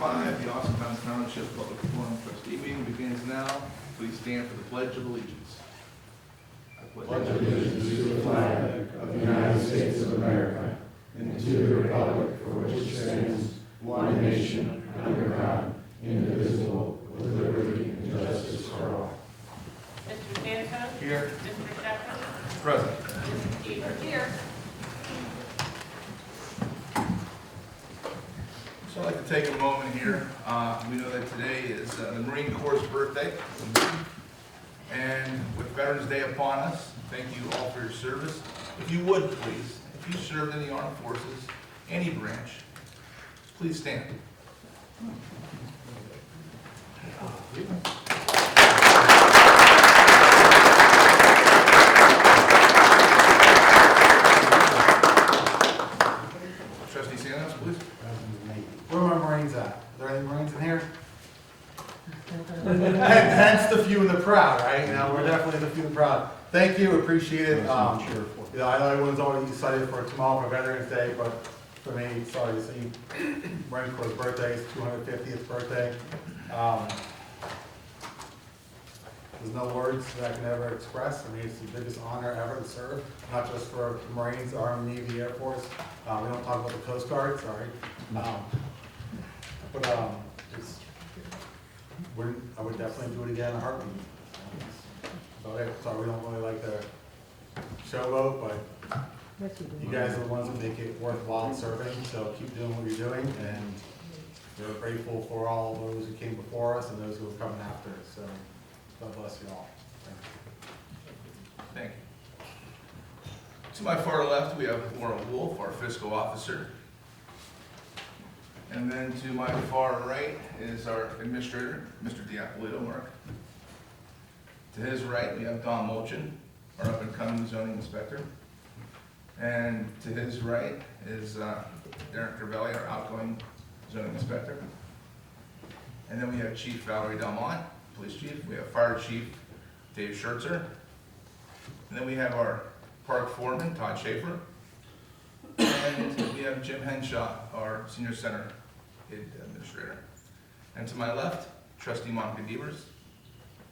2025, the Austintown Township Public Forum Trustee meeting begins now. Please stand for the Pledge of Allegiance. I pledge allegiance to the flag of the United States of America and to the republic for which it stands, one nation, under God, indivisible, with liberty and justice for all. Mr. Santos? Here. Mr. Shepherd? Present. Mrs. Stevens? Here. So I'd like to take a moment here. We know that today is the Marine Corps' birthday. And with Veterans Day upon us, thank you all for your service. If you would, please, if you served in the armed forces, any branch, please stand. Trustee Santos, please. Where are my Marines at? Are there any Marines in here? Hence the few and the proud, right? You know, we're definitely the few and proud. Thank you, appreciate it. You know, I know everyone's already excited for tomorrow for Veterans Day, but for me, sorry to see Marine Corps' birthday, it's 250th birthday. There's no words that I can ever express. I mean, it's the biggest honor ever to serve, not just for the Marines, Army, Navy, Air Force. We don't talk about the Coast Guard, sorry. I would definitely do it again in a heartbeat. Sorry, we don't really like the showboat, but you guys are the ones that make it worthwhile serving, so keep doing what you're doing, and we're grateful for all those who came before us and those who are coming after us, so God bless you all. Thank you. To my far left, we have Laura Wolf, our fiscal officer. And then to my far right is our administrator, Mr. Diapolito, Mark. To his right, we have Don Molchin, our up-and-coming zoning inspector. And to his right is Darren Crivelli, our outgoing zoning inspector. And then we have Chief Valerie Delmont, police chief. We have fire chief Dave Schertzer. And then we have our park foreman, Todd Schaefer. And we have Jim Henshaw, our senior center administrator. And to my left, Trustee Monica Devers.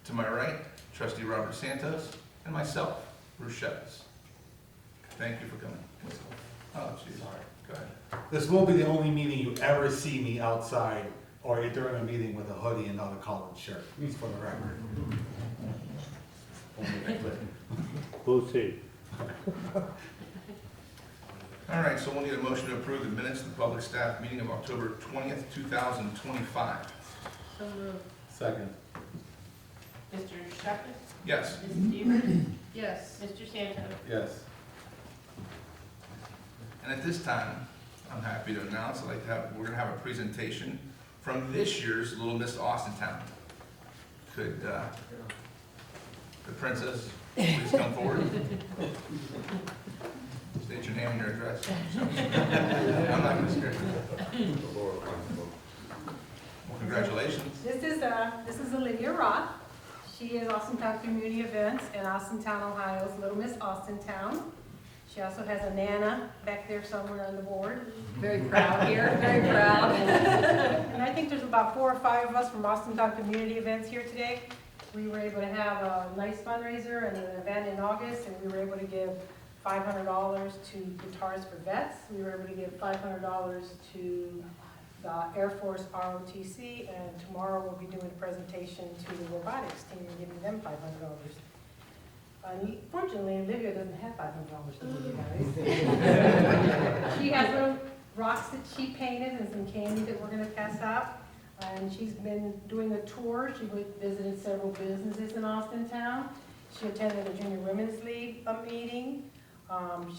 To my right, Trustee Robert Santos. And myself, Bruce Shepis. Thank you for coming. Oh, geez. Sorry. Go ahead. This will be the only meeting you ever see me outside or during a meeting with a hoodie and not a collared shirt, at least for the record. We'll see. All right, so we'll need a motion to approve the minutes of the public staff meeting of October 20th, 2025. So moved. Second. Mr. Shepherd? Yes. Mrs. Stevens? Yes. Mr. Santos? Yes. And at this time, I'm happy to announce we're going to have a presentation from this year's Little Miss Austintown. Could the princess please come forward? State your name and your address. I'm not going to scare you. Well, congratulations. This is Olivia Roth. She is Austintown Community Events in Austintown, Ohio's Little Miss Austintown. She also has a Nana back there somewhere on the board. Very proud here, very proud. And I think there's about 4 or 5 of us from Austintown Community Events here today. We were able to have a nice fundraiser and an event in August, and we were able to give $500 to Guitars for Vets. We were able to give $500 to the Air Force ROTC, and tomorrow we'll be doing a presentation to the robotics team and giving them $500. Fortunately, Olivia doesn't have $500 to give you guys. She has little rocks that she painted and some candy that we're going to pass out. And she's been doing a tour. She visited several businesses in Austintown. She attended a Junior Women's League meeting.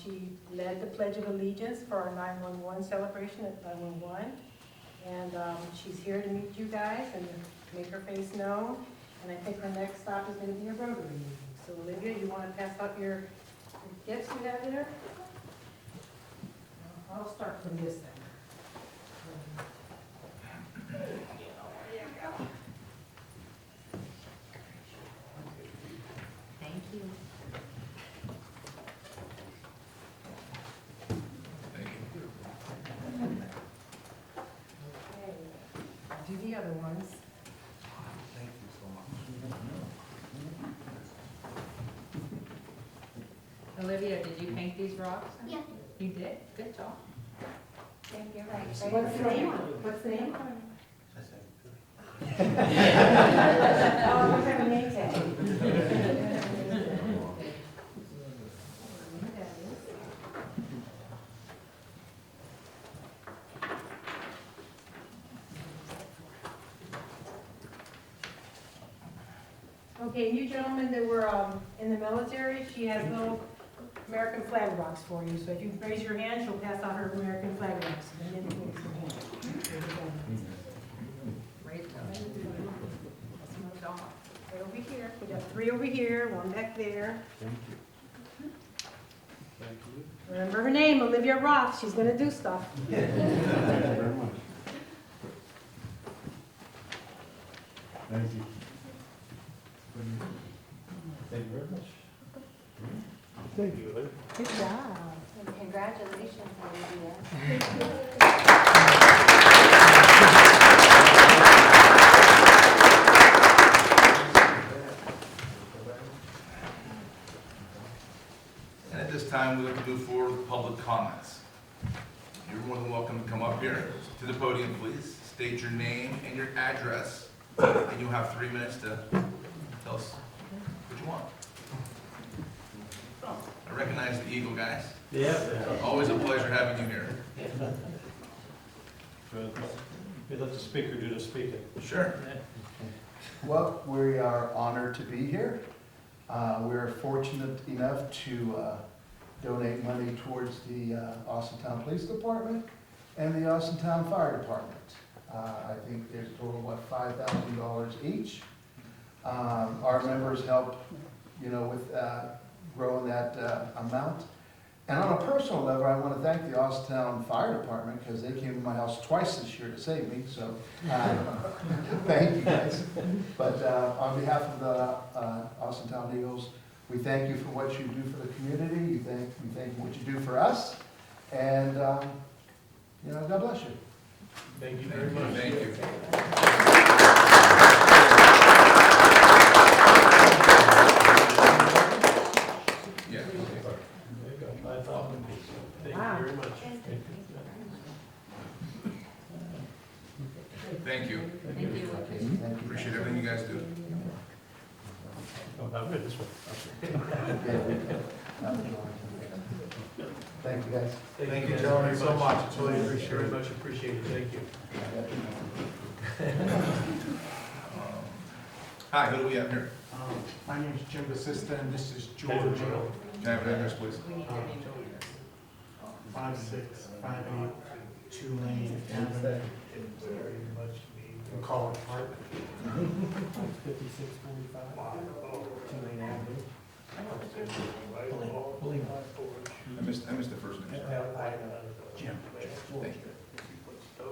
She led the Pledge of Allegiance for our 911 celebration at 911. And she's here to meet you guys and make her face known. And I think her next stop is going to be a Rotary meeting. So Olivia, you want to pass out your gifts you have there? I'll start from this end. Thank you. Thank you. the other ones. Thank you so much. Olivia, did you paint these rocks? Yeah. You did? Good job. Thank you. Right. What's the name? What's the name? I said, Oh, we have a name tag. Okay, and you gentlemen that were in the military, she has little American flag rocks for you. So if you raise your hand, she'll pass out her American flag rocks. And then you raise your hand. Great job. Let's move on. Right over here. We got 3 over here, 1 back there. Thank you. Thank you. Remember her name, Olivia Roth. She's gonna do stuff. Thank you very much. Thank you. Thank you very much. Thank you, Larry. Good job. And congratulations, Olivia. And at this time, we like to move forward with public comments. You're more than welcome to come up here to the podium, please. State your name and your address, and you'll have 3 minutes to tell us what you want. I recognize the Eagle guys. Yeah. Always a pleasure having you here. We let the speaker do the speaking. Sure. Well, we are honored to be here. We're fortunate enough to donate money towards the Austintown Police Department and the Austintown Fire Department. I think there's a total of, $5,000 each. Our members help, with growing that amount. And on a personal level, I want to thank the Austintown Fire Department because they came to my house twice this year to save me, so thank you guys. But on behalf of the Austintown Eagles, we thank you for what you do for the community. We thank you for what you do for us. And, God bless you. Thank you very much. Thank you. Yeah. Thank Wow. you very much. Thank you. Thank you. Thank you. Appreciate everything you guys do. Oh, I've read this one. Thank you, guys. Thank you, gentlemen, so much. It's really appreciated. Very much appreciated. Thank you. Hi, who do we have here? My name is Jim Bassista, and this is George. Can I have an address, please? 5658 Tulane Avenue in College Park. 5645 Tulane Avenue. I missed the first name. Jim. Thank you. So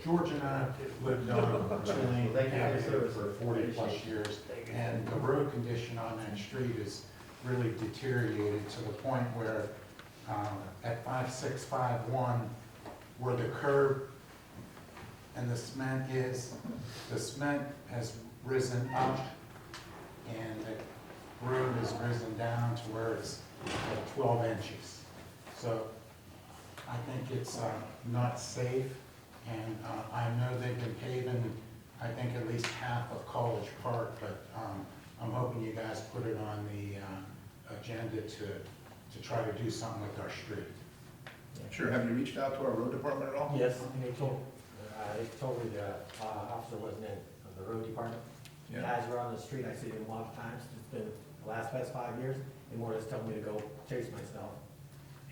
George and I lived on Tulane Avenue for 40-plus years, and the road condition on that street is really deteriorated to the point where at 5651, where the curb and the cement has risen up, and the road has risen down to where it's 12 inches. So I think it's not safe, and I know they've been paving, I think, at least half of College Park, but I'm hoping you guys put it on the agenda to try to do something with our street. Sure. Have you reached out to our road department at all? Yes, and they told me the officer wasn't in, of the road department. Yeah. Guys were on the street, I see them a lot of times, it's been the last 5 years, and more or less telling me to go chase myself.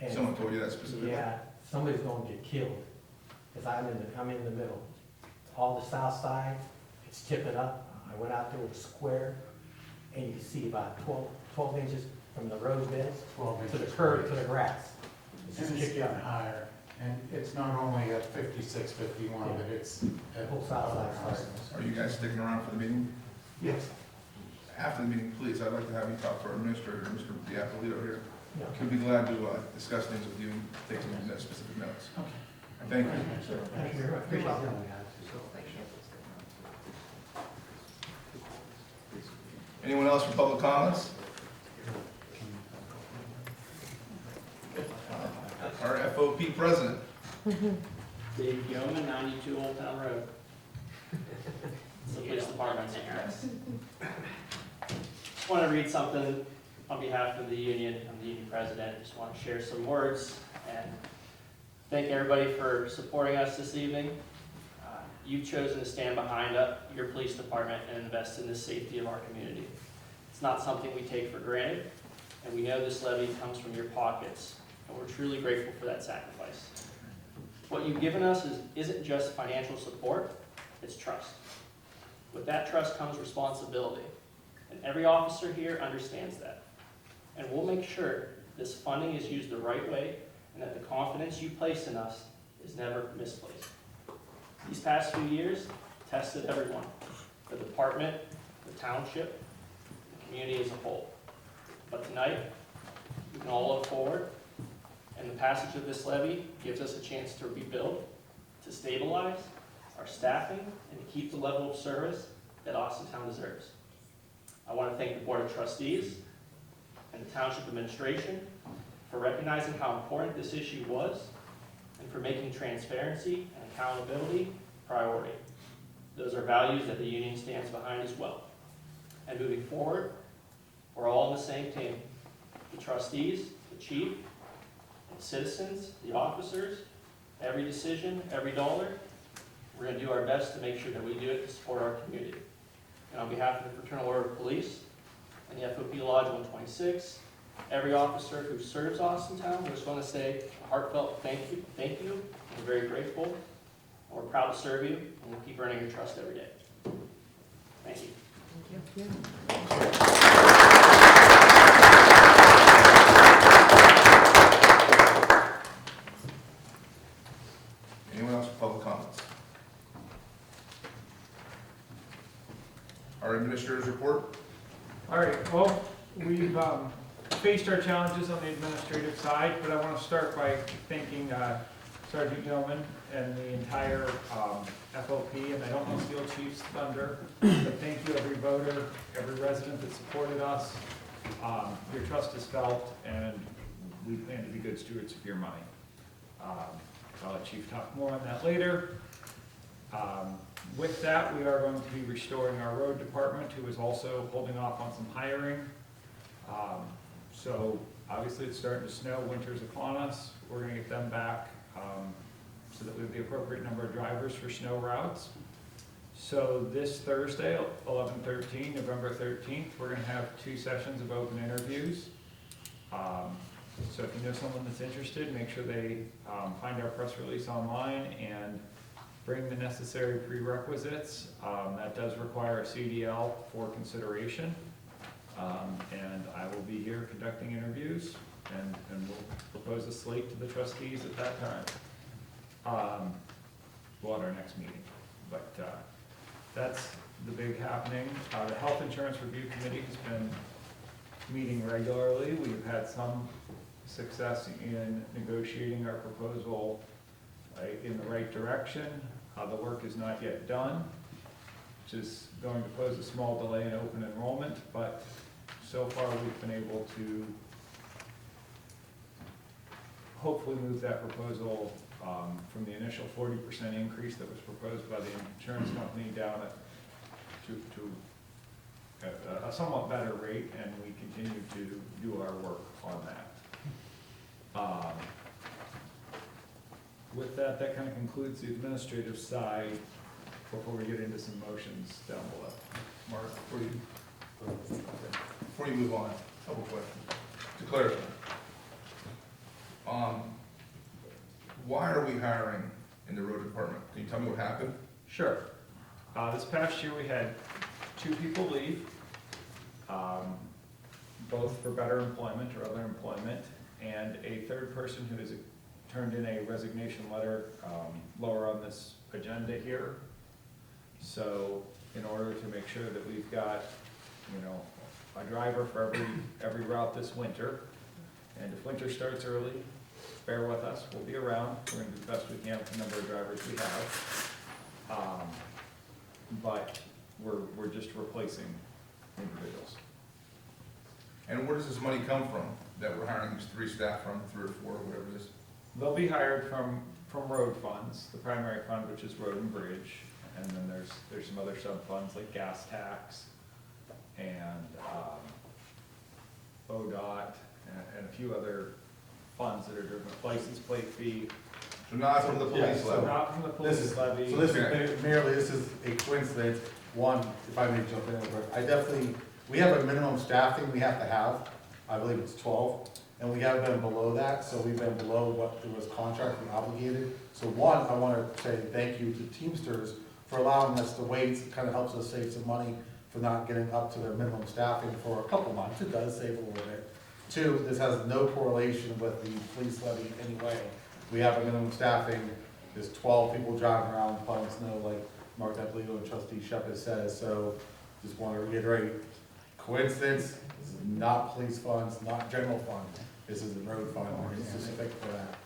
And Someone told you that specifically? yeah, somebody's gonna get killed, because I'm in the middle. All the south side, it's tipping up, I went out there with a square, and you can see about 12 inches from the road beds 12 to the inches. curb to the grass. It's And just it's kicked getting up. higher, and it's not only at 5651, but it's at Whole south other side houses. Are you guys sticking around for the meeting? Yes. After the meeting, please, I'd like to have you talk to our administrator, Mr. Diapolito here. Yeah. He'll be glad to discuss things with you, take some specific notes. Okay. Thank you. Thank you very much. Appreciate it. Anyone else for public comments? Our FOP president. Dave Yeoman, 92 Old Town Road. It's the police department's address. Just want to read something on behalf of the union. I'm the union president. Just want to share some words and thank everybody for supporting us this evening. You've chosen to stand behind your police department and invest in the safety of our community. It's not something we take for granted, and we know this levy comes from your pockets, and we're truly grateful for that sacrifice. What you've given us isn't just financial support, it's trust. With that trust comes responsibility, and every officer here understands that. And we'll make sure this funding is used the right way and that the confidence you place in us is never misplaced. These past few years tested everyone, the department, the township, the community as a whole. But tonight, we can all look forward, and the passage of this levy gives us a chance to rebuild, to stabilize our staffing, and to keep the level of service that Austintown deserves. I want to thank the Board of Trustees and the Township Administration for recognizing how important this issue was and for making transparency and accountability a priority. Those are values that the union stands behind as well. And moving forward, we're all on the same team. The trustees, the chief, the citizens, the officers, every decision, every dollar, we're going to do our best to make sure that we do it to support our community. And on behalf of the Fraternal Order of Police and the FOP Lodge 126, every officer who serves Austintown, we just want to say a heartfelt thank you. We're very grateful, and we're proud to serve you, and we'll keep earning your trust every day. Thank you. Thank you. Anyone else for public comments? Our administrator's report. All right, well, we've faced our challenges on the administrative side, but I want to start by thanking Sergeant Yeoman and the entire FOP, and I don't want to steal Chief's thunder, but thank you every voter, every resident that supported us. Your trust is felt, and we plan to be good stewards of your money. I'll let Chief talk more on that later. With that, we are going to be restoring our road department, who is also holding off on some hiring. So obviously it's starting to snow, winter's upon us. We're gonna get them back so that we have the appropriate number of drivers for snow routes. So this Thursday, 11/13, November 13th, we're gonna have 2 sessions of open interviews. So if you know someone that's interested, make sure they find our press release online and bring the necessary prerequisites. That does require a CDL for consideration. And I will be here conducting interviews, and we'll propose a slate to the trustees at that time. Well, at our next meeting. But that's the big happening. The Health Insurance Review Committee has been meeting regularly. We've had some success in negotiating our proposal in the right direction. The work is not yet done, which is going to pose a small delay in open enrollment, but so far we've been able to hopefully move that proposal from the initial 40% increase that was proposed by the insurance company down to a somewhat better rate, and we continue to do our work on that. With that, that kind of concludes the administrative side before we get into some motions down below. Mark, before you move on, a couple questions. To clarify, why are we hiring in the road department? Can you tell me what happened? Sure. This past year, we had 2 people leave, both for better employment or other employment, and a third person who has turned in a resignation letter lower on this agenda here. So in order to make sure that we've got, a driver for every route this winter, and if winter starts early, bear with us, we'll be around, we're gonna do the best we can with the number of drivers we have. But we're just replacing individuals. And where does this money come from that we're hiring these 3 staff from, 3 or 4, whatever it is? They'll be hired from road funds, the primary fund, which is road and bridge, and then there's some other sub-funds like gas tax and ODOT and a few other funds that are driven, license plate fee. So not from the police so level? Not from the This police is, levy. so this is a coincidence. One, if I may jump in, I definitely, we have a minimum staffing we have to have. I believe it's 12, and we have been below that, so we've been below what was contractually obligated. So one, I want to say thank you to Teamsters for allowing us to wait. It kind of helps us save some money for not getting up to their minimum staffing for a couple months. It does save a little bit. 2, this has no correlation with the police levy anyway. We have a minimum staffing, there's 12 people driving around plowing snow, like Mark D'Apolito and Trustee Shepard says, so just want to reiterate, coincidence, this is not police funds, not general fund, this is a road fund, it's specific for that.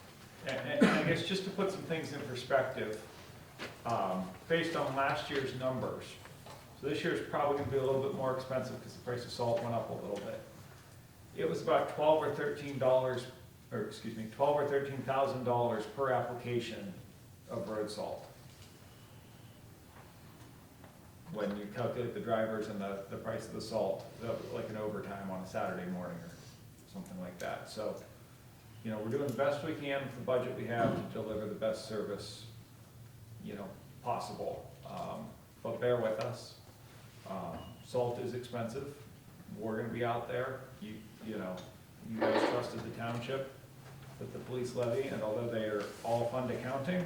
And I guess just to put some things in perspective, based on last year's numbers, so this year's probably gonna be a little bit more expensive because the price of salt went up a little bit. It was about $12 or $13, or excuse me, $12 or $13,000 per application of road salt. When you calculate the drivers and the price of the salt, like an overtime on a Saturday morning or something like that. So, you know, we're doing the best we can with the budget we have to deliver the best service, you know, possible. But bear with us. Salt is expensive. We're gonna be out there. You know, you guys trusted the township with the police levy, and although they are all fund accounting,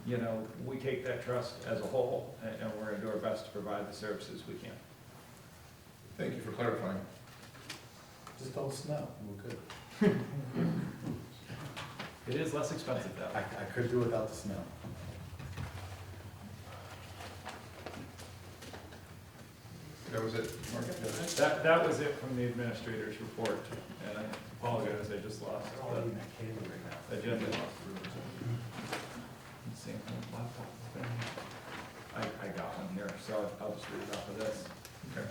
you know, we take that trust as a whole, and we're gonna do our best to provide the services we can. Thank you for clarifying. Just don't snow, we're good. It is less expensive though. I could do without the snow. That was it, Mark? That was it from the administrator's report, and I apologize, I just lost the agenda. Same thing, laptop. I got one here, so I'll just read it off of this. Okay.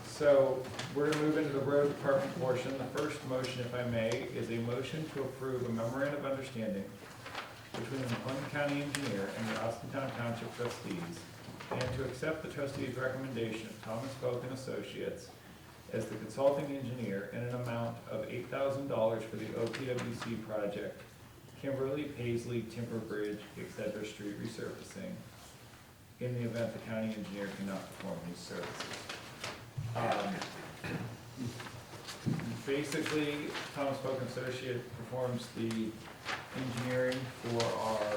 So we're gonna move into the road department portion. The first motion, if I may, is a motion to approve a memorandum of understanding between the McLean County Engineer and the Austintown Township Trustees, and to accept the trustees' recommendation of Thomas Folk and Associates as the consulting engineer in an amount of $8,000 for the OPWC project, Kimberly Paisley Timber Bridge, etc. street resurfacing, in the event the county engineer cannot perform these services. Basically, Thomas Folk and Associates performs the engineering for our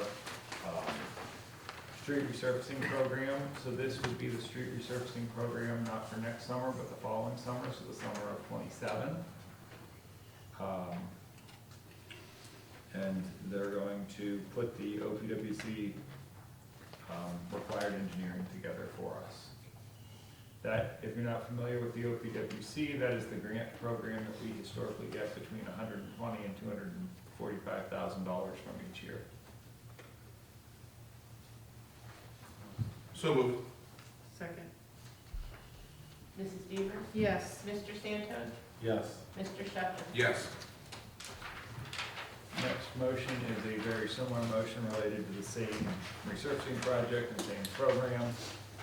street resurfacing program. So this would be the street resurfacing program, not for next summer, but the following summer, so the summer of '27. And they're going to put the OPWC required engineering together for us. That, if you're not familiar with the OPWC, that is the grant program that we historically get between $120,000 and $245,000 from each year. So moved. Second. Mrs. Deaver? Yes. Mr. Santos? Yes. Mr. Shepherd? Yes. Next motion is a very similar motion related to the same researching project and same program.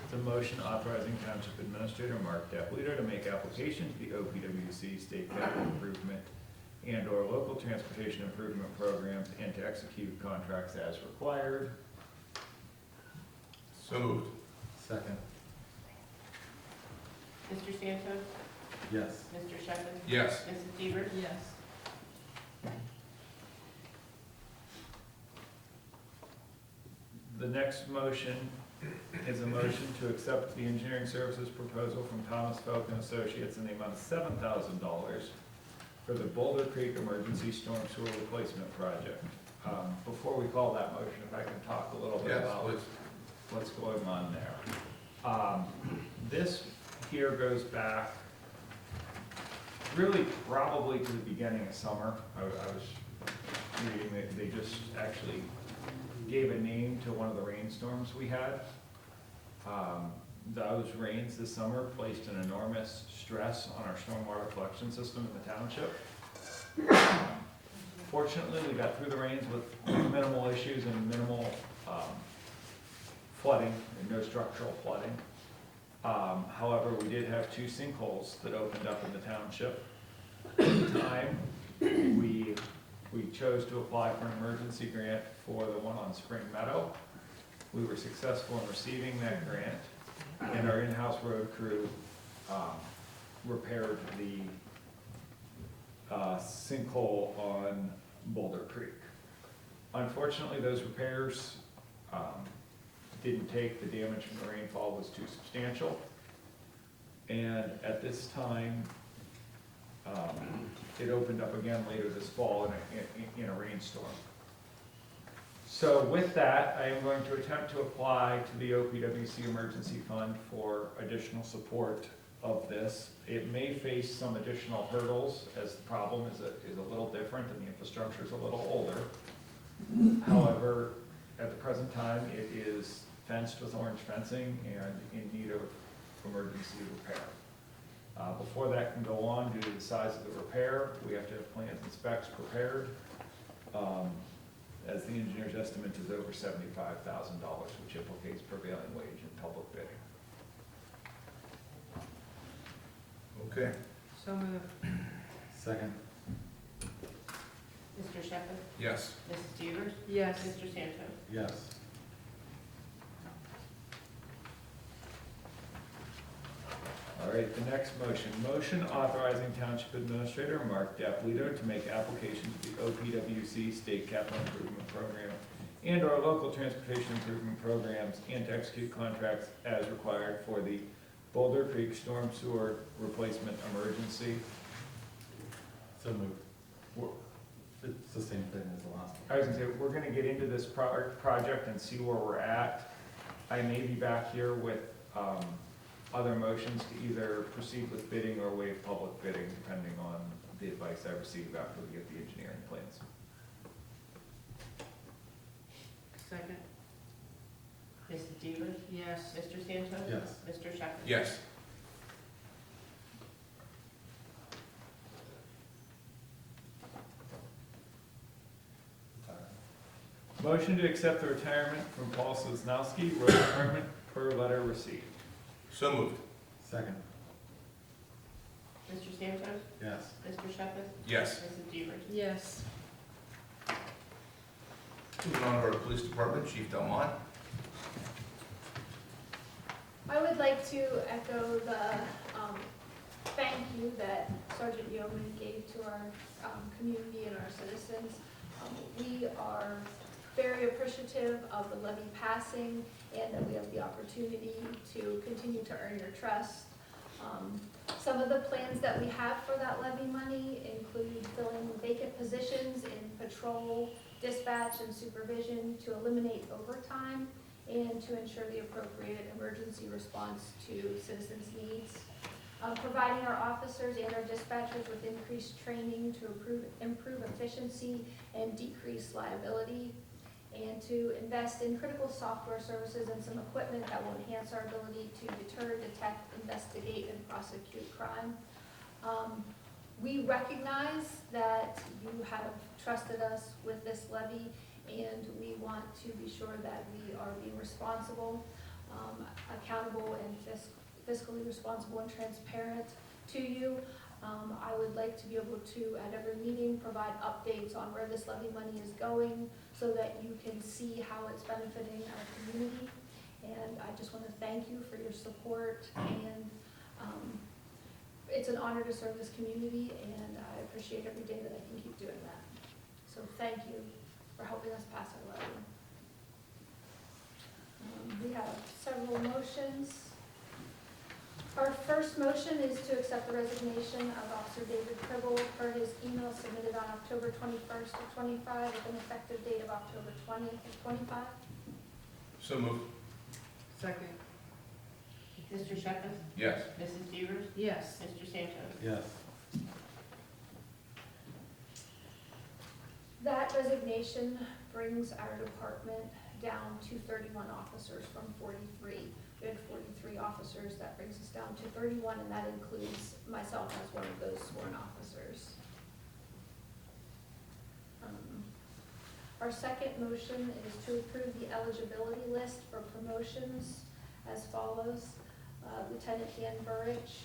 It's a motion authorizing Township Administrator Mark D'Apolito to make application to the OPWC State Capital Improvement and/or Local Transportation Improvement Programs and to execute contracts as required. So moved. Second. Mr. Santos? Yes. Mr. Shepherd? Yes. Mrs. Deaver? Yes. The next motion is a motion to accept the engineering services proposal from Thomas Folk and Associates in the amount of $7,000 for the Boulder Creek Emergency Storm Sewer Replacement Project. Before we call that motion, if I can talk a little bit Yes, about please. what's going on there. This here goes back really probably to the beginning of summer. I was reading that they just actually gave a name to one of the rainstorms we had. Those rains this summer placed an enormous stress on our stormwater collection system in the township. Fortunately, we got through the rains with minimal issues and minimal flooding and no structural flooding. However, we did have 2 sinkholes that opened up in the township. At the time, we chose to apply for an emergency grant for the one on Spring Meadow. We were successful in receiving that grant, and our in-house road crew repaired the sinkhole on Boulder Creek. Unfortunately, those repairs didn't take. The damage from the rainfall was too substantial. And at this time, it opened up again later this fall in a rainstorm. So with that, I am going to attempt to apply to the OPWC Emergency Fund for additional support of this. It may face some additional hurdles, as the problem is a little different and the infrastructure is a little older. However, at the present time, it is fenced with orange fencing and in need of emergency repair. Before that can go on, due to the size of the repair, we have to have plans and specs prepared. As the engineer's estimate is over $75,000, which implicates prevailing wage and public bidding. Okay. So moved. Second. Mr. Shepherd? Yes. Mrs. Devers? Yes. Mr. Santo? Yes. All right, the next motion authorizing Township Administrator Mark Dapolito to make application to the OPWC State Capital Improvement Program and our local transportation improvement programs and to execute contracts as required for the Boulder Creek Storm Sewer Replacement Emergency. So moved. It's the same thing as the last one. I was gonna say, we're gonna get into this project and see where we're at. I may be back here with other motions to either proceed with bidding or waive public bidding, depending on the advice I receive after we get the engineering plans. Second. Mrs. Devers? Yes. Mr. Santo? Yes. Mr. Shepherd? Yes. Motion to accept the retirement from Paul Sosnowski, road department, per letter received. So moved. Second. Mr. Santo? Yes. Mr. Shepherd? Yes. Mrs. Devers? Yes. Moving on to our police department, Chief Delmont. I would like to echo the thank you that Sergeant Yeoman gave to our community and our citizens. We are very appreciative of the levy passing and that we have the opportunity to continue to earn your trust. Some of the plans that we have for that levy money include filling vacant positions in patrol, dispatch, and supervision to eliminate overtime and to ensure the appropriate emergency response to citizens' needs. Providing our officers and our dispatchers with increased training to improve efficiency and decrease liability, and to invest in critical software services and some equipment that will enhance our ability to deter, detect, investigate, and prosecute crime. We recognize that you have trusted us with this levy, and we want to be sure that we are being responsible, accountable, and fiscally responsible and transparent to you. I would like to be able to, at every meeting, provide updates on where this levy money is going so that you can see how it's benefiting our community. And I just want to thank you for your support, and it's an honor to serve this community, and I appreciate every day that I can keep doing that. So thank you for helping us pass our levy. We have several motions. Our first motion is to accept the resignation of Officer David Cribble per his email submitted on October 21st of 25 with an effective date of October 20th of 25. So moved. Second. Mr. Shepherd? Yes. Mrs. Devers? Yes. Mr. Santo? Yes. That resignation brings our department down to 31 officers from 43. We had 43 officers, that brings us down to 31, and that includes myself as one of those sworn officers. Our second motion is to approve the eligibility list for promotions as follows. Lieutenant Dan Burrich,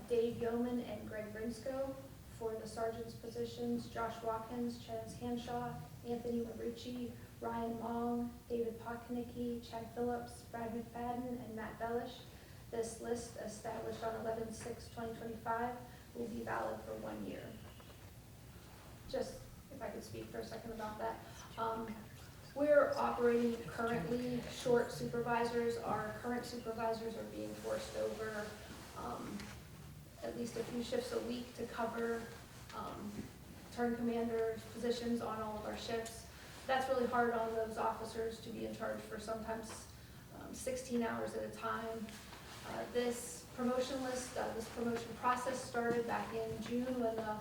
Dave Yeoman, and Greg Brinsko. For the sergeant's positions, Josh Watkins, Chance Hanshaw, Anthony Marucci, Ryan Long, David Potkanicki, Chad Phillips, Brad McFadden, and Matt Bellish. This list, established on 11/6/2025, will be valid for 1 year. Just, if I could speak for a second about that. We're operating currently short supervisors. Our current supervisors are being forced over at least a few shifts a week to cover turn commander positions on all of our shifts. That's really hard on those officers to be in charge for sometimes 16 hours at a time. This promotion list, this promotion process started back in June when the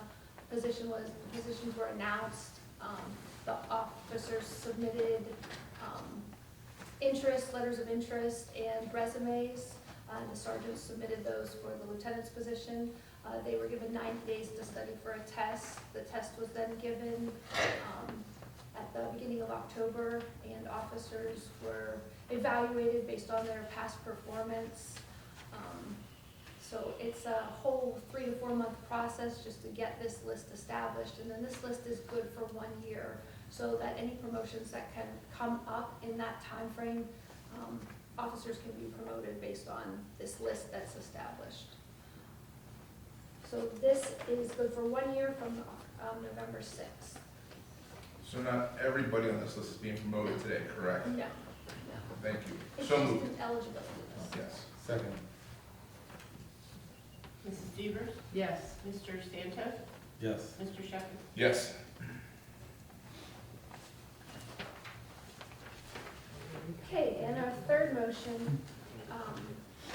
positions were announced. The officers submitted letters of interest, and resumes. The sergeants submitted those for the lieutenant's position. They were given 90 days to study for a test. The test was then given at the beginning of October, and officers were evaluated based on their past performance. So it's a whole 3 to 4 month process just to get this list established, and then this list is good for 1 year, so that any promotions that can come up in that time frame, officers can be promoted based on this list that's established. So this is good for 1 year from November 6th. So not everybody on this list is being promoted today, correct? No, no. Thank you. It's So just moved. an eligibility list. Yes. Second. Mrs. Devers? Yes. Mr. Santos? Yes. Mr. Shepherd? Yes. Okay, and our third motion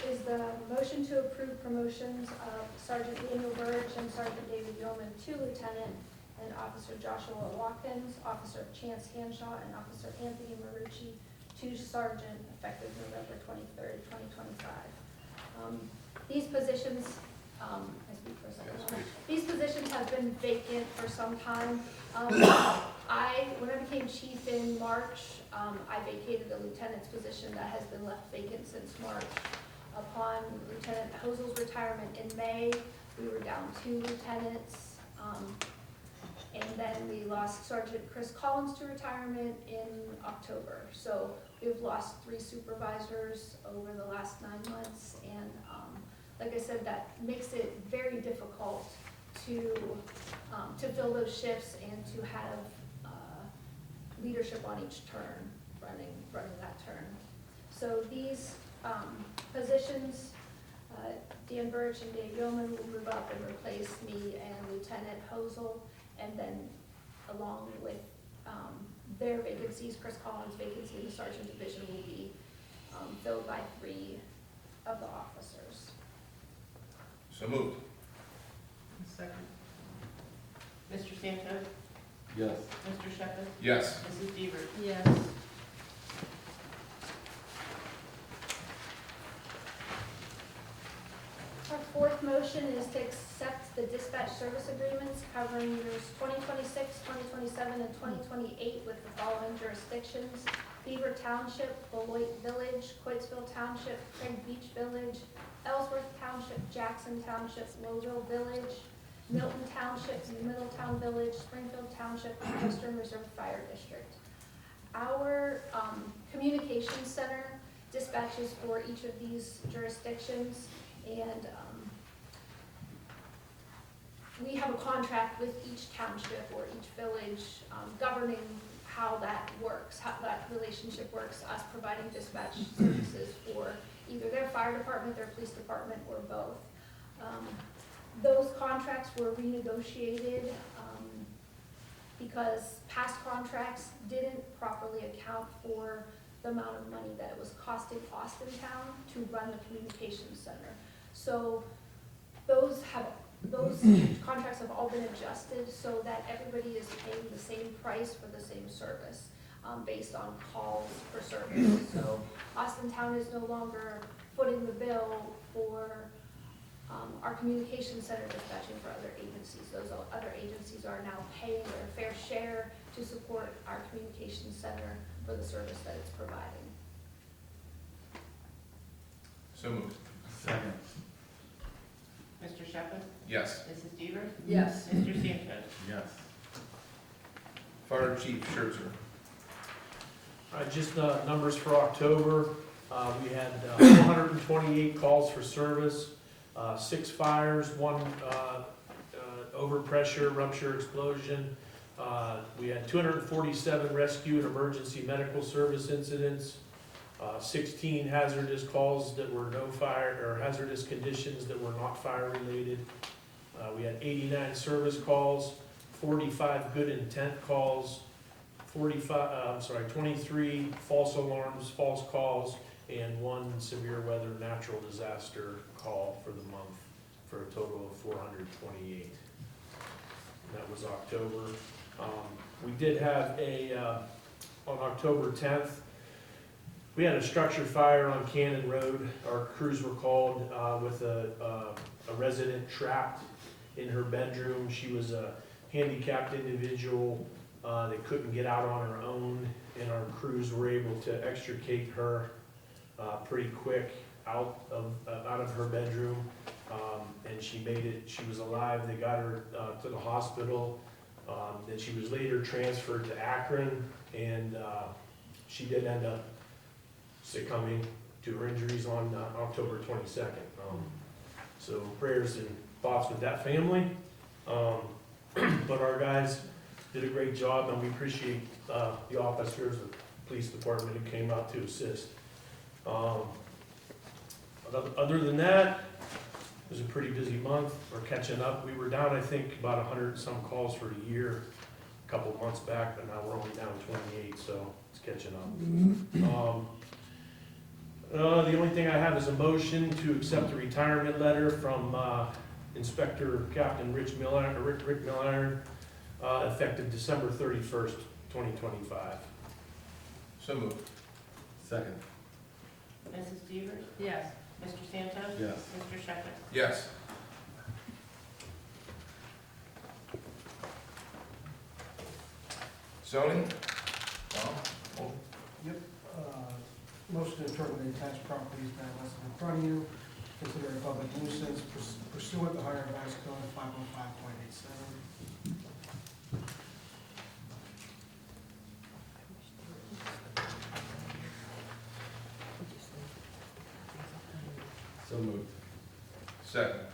is the motion to approve promotions of Sergeant Daniel Burge and Sergeant David Yeoman to lieutenant, and Officer Joshua Watkins, Officer Chance Hanshaw, and Officer Anthony Marucci to sergeant effective November 23rd, 2025. These positions, I speak for a second. Yes, please. These positions have been vacant for some time. When I became chief in March, I vacated the lieutenant's position that has been left vacant since March. Upon Lieutenant Hosel's retirement in May, we were down 2 lieutenants. And then we lost Sergeant Chris Collins to retirement in October. So we've lost 3 supervisors over the last 9 months. And like I said, that makes it very difficult to fill those shifts and to have leadership on each turn, running that turn. So these positions, Dan Burge and Dave Yeoman will move up and replace me and Lieutenant Hosel, and then along with their vacancies, Chris Collins' vacancy in the sergeant division will be filled by 3 of the officers. So moved. Second. Mr. Santos? Yes. Mr. Shepherd? Yes. Mrs. Devers? Yes. Our fourth motion is to accept the dispatch service agreements covering years 2026, 2027, and 2028 with the following jurisdictions: Beaver Township, Beloit Village, Coatesville Township, Craig Beach Village, Ellsworth Township, Jackson Township, Lowville Village, Milton Township, New Middletown Village, Springfield Township, and Western Reserve Fire District. Our communications center dispatches for each of these jurisdictions, and we have a contract with each township or each village governing how that works, how that relationship works, us providing dispatch services for either their fire department, their police department, or both. Those contracts were renegotiated because past contracts didn't properly account for the amount of money that it was costing Austintown to run the communications center. So those have those contracts have all been adjusted so that everybody is paying the same price for the same service, based on calls for service. So Austintown is no longer footing the bill for our communication center dispatching for other agencies. Those other agencies are now paying their fair share to support our communication center for the service that it's providing. So moved. Second. Mr. Shepherd? Yes. Mrs. Devers? Yes. Mr. Sanchez? Yes. Fire Chief Scherzer. Just numbers for October. We had 428 calls for service, 6 fires, 1 overpressure, rupture, explosion. We had 247 rescue and emergency medical service incidents, 16 hazardous calls that were no fire, or hazardous conditions that were not fire related. We had 89 service calls, 45 good intent calls, 23 false alarms, false calls, and 1 severe weather natural disaster call for the month, for a total of 428. And that was October. We did have on October 10th, we had a structure fire on Cannon Road. Our crews were called with a resident trapped in her bedroom. She was a handicapped individual that couldn't get out on her own, and our crews were able to extricate her pretty quick out of her bedroom, and she made it. She was alive. They got her to the hospital. Then she was later transferred to Akron, and she did end up succumbing to her injuries on October 22nd. So prayers and thoughts with that family. But our guys did a great job, and we appreciate the officers of the police department who came out to assist. Other than that, it was a pretty busy month. We're catching up. We were down, I think, about 100 and some calls for the year a couple of months back, but now we're only down 28, so it's catching up. The only thing I have is a motion to accept the retirement letter from Inspector Captain Rick Milliron, effective December 31st, 2025. So moved. Second. Mrs. Devers? Yes. Mr. Sanchez? Yes. Mr. Shepherd? Yes. Zoning? Tom? Yep, motion to determine the attached properties that are listed in front of you, consider a public nuisance pursuant to Ohio Revised Code 505.87. So moved. Second.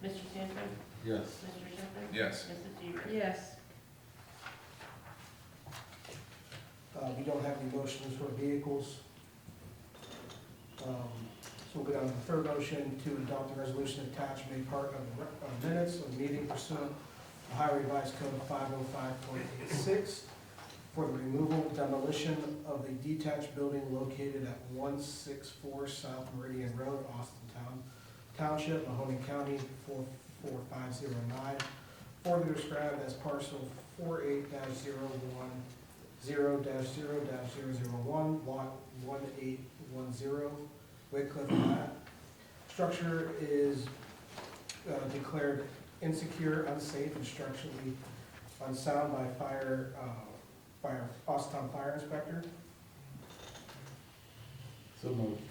Mr. Sanchez? Yes. Mr. Shepherd? Yes. Mrs. Devers? Yes. We don't have any motions for vehicles. So we'll go down to the third motion to adopt the resolution attached made part of the minutes of the meeting pursuant to Ohio Revised Code 505.86 for the removal, demolition of a detached building located at 164 South Meridian Road, Austintown Township, Mahoning County, 44509, further described as parcel 48-010-0-001, lot 1810, Wycliffe Plat. Structure is declared insecure, unsafe, and structurally unsound by Austintown Fire Inspector. So moved.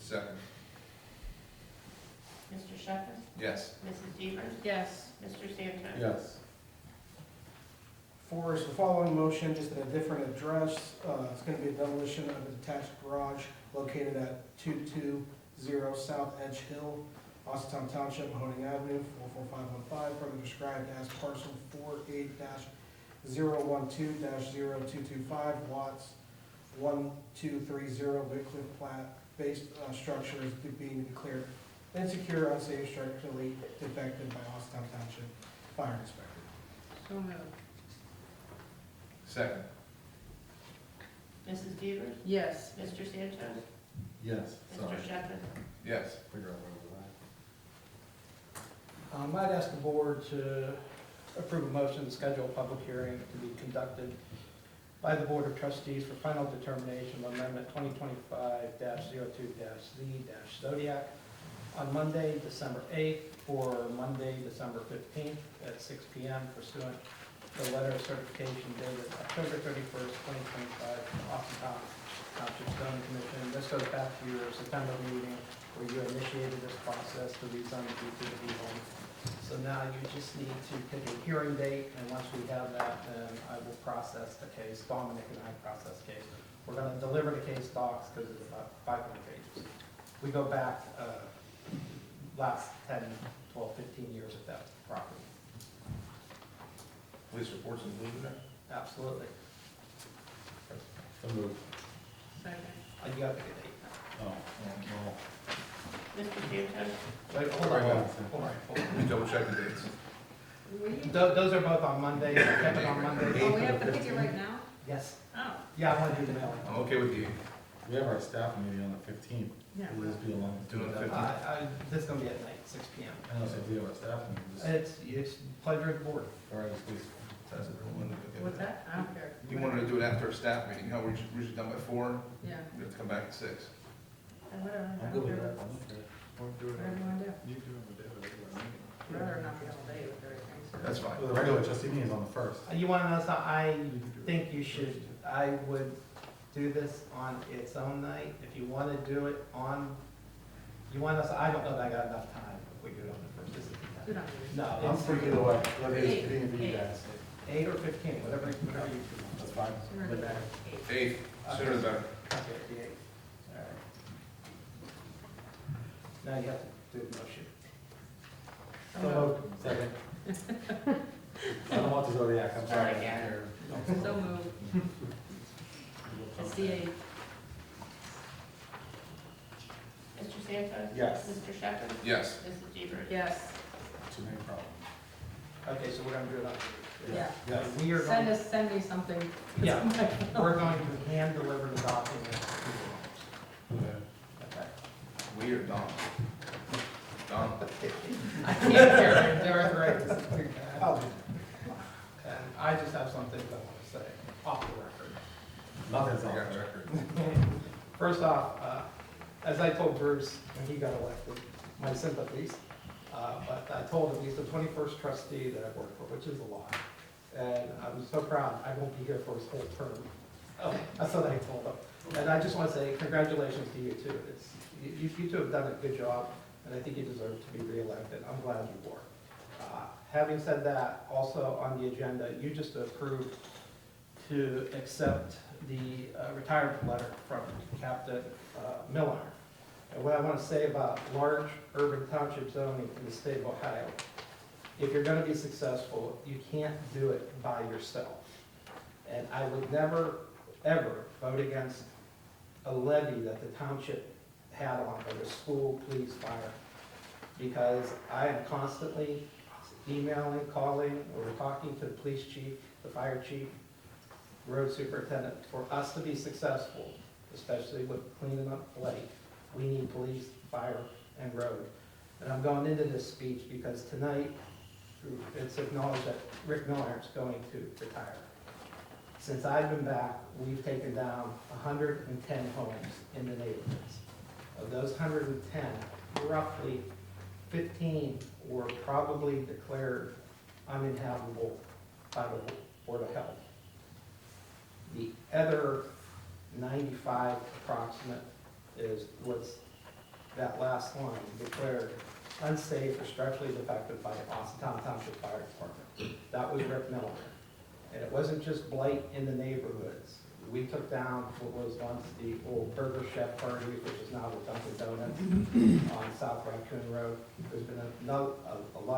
Second. Mr. Shepherd? Yes. Mrs. Devers? Yes. Mr. Sanchez? Yes. For the following motion, just at a different address, it's going to be a demolition of a detached garage located at 220 South Edge Hill, Austintown Township, Mahoning Avenue, 44515, further described as parcel 48-012-0225, lots 1230, Wycliffe Plat. Based structure is being declared insecure, unsafe, structurally defective by Austintown Township Fire Inspector. So moved. Second. Mrs. Devers? Yes. Mr. Sanchez? Yes. Sorry. Mr. Shepherd? Yes. Figure out where I'd ask the board to approve a motion to schedule a public hearing to be conducted by the Board of Trustees for final determination of Amendment 2025-02-Z-Zodiac on Monday, December 8th, or Monday, December 15th at 6 p.m. pursuant to the letter of certification dated October 31st, 2025, from the Austintown Township Zoning Commission. This goes back to your September meeting where you initiated this process to rezone the B2 to B1. So now you just need to pick a hearing date, and once we have that, then I will process the case. Dominic and I process the case. We're gonna deliver the case docs because it's about 500 pages. We go back, last 10, 12, 15 years if that's the property. Police reports included there? Absolutely. So moved. Second. You gotta pick a date. Oh, well. Mr. Cantor? Wait, hold on, hold on. We double check the dates. Those are both on Monday. I kept it on Monday. Oh, we have to pick it right now? Yes. Oh, Yeah, I want to do the mailing. I'm okay with the 8th. We have our staff meeting on the 15th. yeah. Will this be along? Do it on the 15th. This is gonna be at night, 6 p.m. I know, so we have our staff meeting. It's pleasure of the board. All right, please. That's it. What's that? I don't care. You wanted to do it after our staff meeting, how we're usually done by 4, Yeah, we have to come back at 6. whatever, I I'm don't good with care. that. I'm okay. Whatever you wanna do. You do have a day of a regular meeting. I'd rather not be all day with everything, so. That's fine. Well, the regular trustee meeting is on the 1st. You want to know something? I think you should, I would do this on its own night. If you want to do it on, you want us, I don't know that I got enough time if we do it on the 1st. This is the Do 10th. not do it. No, I'm it's free either way. Whatever it is, convenient for you Eight. guys. 8 or 15, whatever you choose. That's fine. Sooner the better. 8th, sooner the better. Okay, the 8th. All right. Now you have to do the motion. So moved. Second. I don't want the Zodiac, I'm sorry. Sorry, So moved. It's the 8th. Mr. Santos? Yes. Mr. Shepherd? Yes. Mrs. Jeter? Yes, Too many problems. Okay, so we're gonna do it on. yeah. Yes. We are going, Send me something. yeah, we're going to hand deliver the document to the Okay. owners. Okay. We are done. Done. I can't hear it, they're right. And I just have some things I want to say off the record. Nothing's I on got the record. First off, as I told Bruce when he got elected, my sympathies, but I told him he's the 21st trustee that I've worked for, which is a lot. And I'm so proud, I won't be here for his whole term. Oh, that's what I told him. And I just want to say congratulations to you too. You two have done a good job, and I think you deserve to be reelected. I'm glad you were. Having said that, also on the agenda, you just approved to accept the retirement letter from Captain Miller. And what I want to say about large urban township zoning in the state of Ohio, if you're going to be successful, you can't do it by yourself. And I would never, ever vote against a levy that the township had on, whether school, police, fire, because I am constantly emailing, calling, or talking to the police chief, the fire chief, road superintendent. For us to be successful, especially with cleaning up the lake, we need police, fire, and road. And I'm going into this speech because tonight, it's acknowledged that Rick Miller is going to retire. Since I've been back, we've taken down 110 homes in the neighborhoods. Of those 110, roughly 15 were probably declared uninhabitable by the Board of Health. The other 95 approximate is what's that last line, declared unsafe or structurally defective by the Austintown Township Fire Department. That was Rick Miller. And it wasn't just blight in the neighborhoods. We took down what was once the old Burger Chef Party, which is now the Dunkin' Donuts on South Raccoon Road. There's been a lot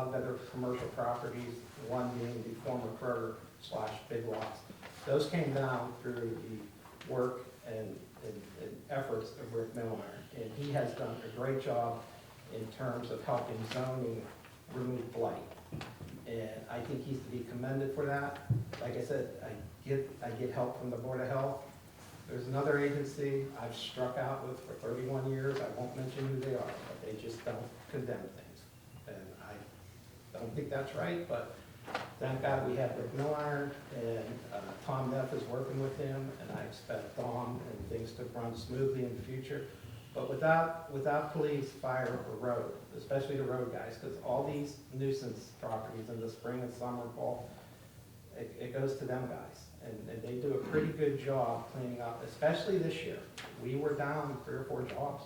of other commercial properties, one being the former Kroger / Big Lots. Those came down through the work and efforts of Rick Miller. And he has done a great job in terms of helping zoning remove blight. And I think he's to be commended for that. Like I said, I get help from the Board of Health. There's another agency I've struck out with for 31 years. I won't mention who they are, but they just don't condemn things. And don't think that's right, but thank God we have Rick Milliron, and Tom Neff is working with him, and I expect Dom and things to run smoothly in the future. But without police, fire, or road, especially the road guys, because all these nuisance properties in the spring and summer, fall, it goes to them guys. And they do a pretty good job cleaning up, especially this year. We were down 3 or 4 jobs,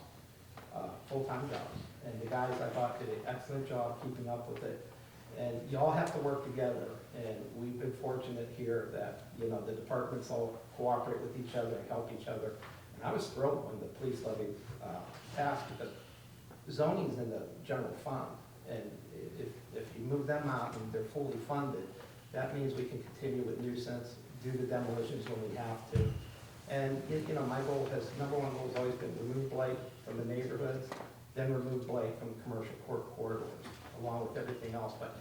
full-time jobs. And the guys, I thought, did an excellent job keeping up with it. And y'all have to work together. And we've been fortunate here that, you know, the departments all cooperate with each other and help each other. And I was thrilled when the police levy passed, because zoning's in the general fund. And if you move them out and they're fully funded, that means we can continue with nuisance, do the demolitions when we have to. And, you know, my goal has, number one goal has always been remove blight from the neighborhoods, then remove blight from commercial corridors, along with everything else. But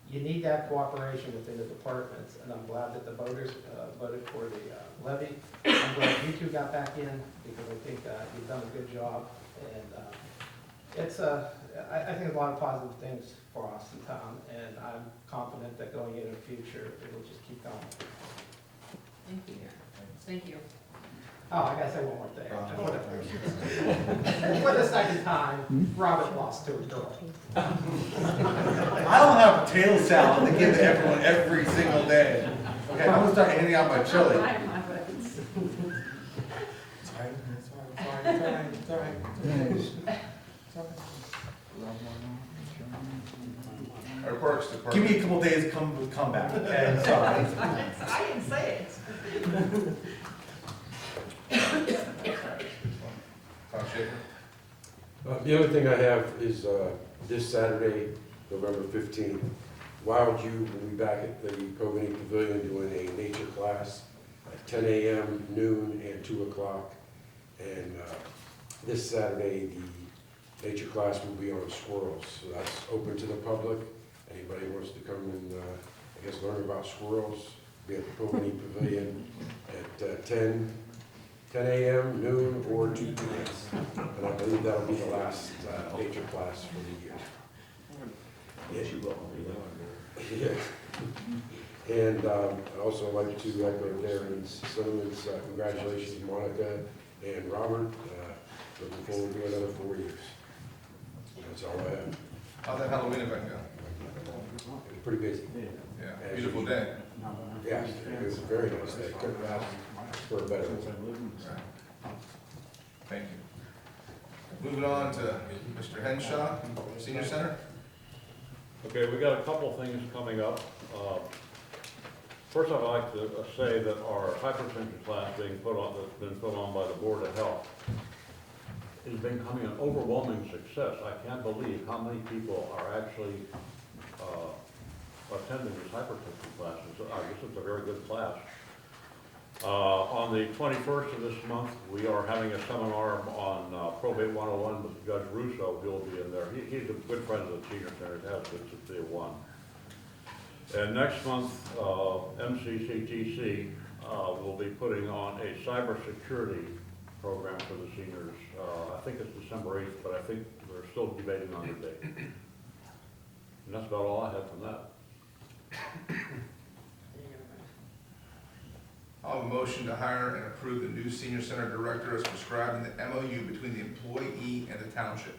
you need that cooperation within the departments, and I'm glad that the voters voted for the levy. I'm glad you two got back in, because I think you've done a good job. And I think there's a lot of positive things for Austintown, and I'm confident that going into the future, it will just keep going. Thank you. Thank you. Oh, I gotta say one more thing. For the second time, Robert lost to a girl. I don't have potato salad to give to everyone every single day. Okay, I'm gonna start handing out my chili. I have my buttons. It's all right. Our Parks Department. Give me a couple days to come back, okay? Sorry. I didn't say it. Tom Schaefer? The only thing I have is this Saturday, November 15th, Wild You will be back at the Covany Pavilion doing a nature class at 10 a.m., noon, and 2 o'clock. And this Saturday, the nature class will be on squirrels. So that's open to the public. Anybody wants to come and, I guess, learn about squirrels, be at the Covany Pavilion at 10 a.m., noon, or 2 p.m. And I believe that'll be the last nature class for the year. Yes, you will. Yeah. And I'd also like to echo Darren's sentiments. Congratulations, Monica and Robert. Looking forward to another 4 years. That's all I have. How'd that Halloween event go? It was pretty busy. Yeah, beautiful day. Yeah, it was a very nice day. Couldn't ask for a better one. Thank you. Moving on to Mr. Henshaw, Senior Center. Okay, we got a couple things coming up. First, I'd like to say that our hypertension class that's been put on by the Board of Health is becoming an overwhelming success. I can't believe how many people are actually attending these hypertension classes. I guess it's a very good class. On the 21st of this month, we are having a seminar on Probate 101 with Judge Russo. He'll be in there. He's a good friend of the Senior Center. It has been since day one. And next month, MCCTC will be putting on a cybersecurity program for the seniors. I think it's December 8th, but I think we're still debating on the date. And that's about all I have from that. I'll have a motion to hire and approve the new Senior Center Director as prescribed in the MOU between the employee and the township.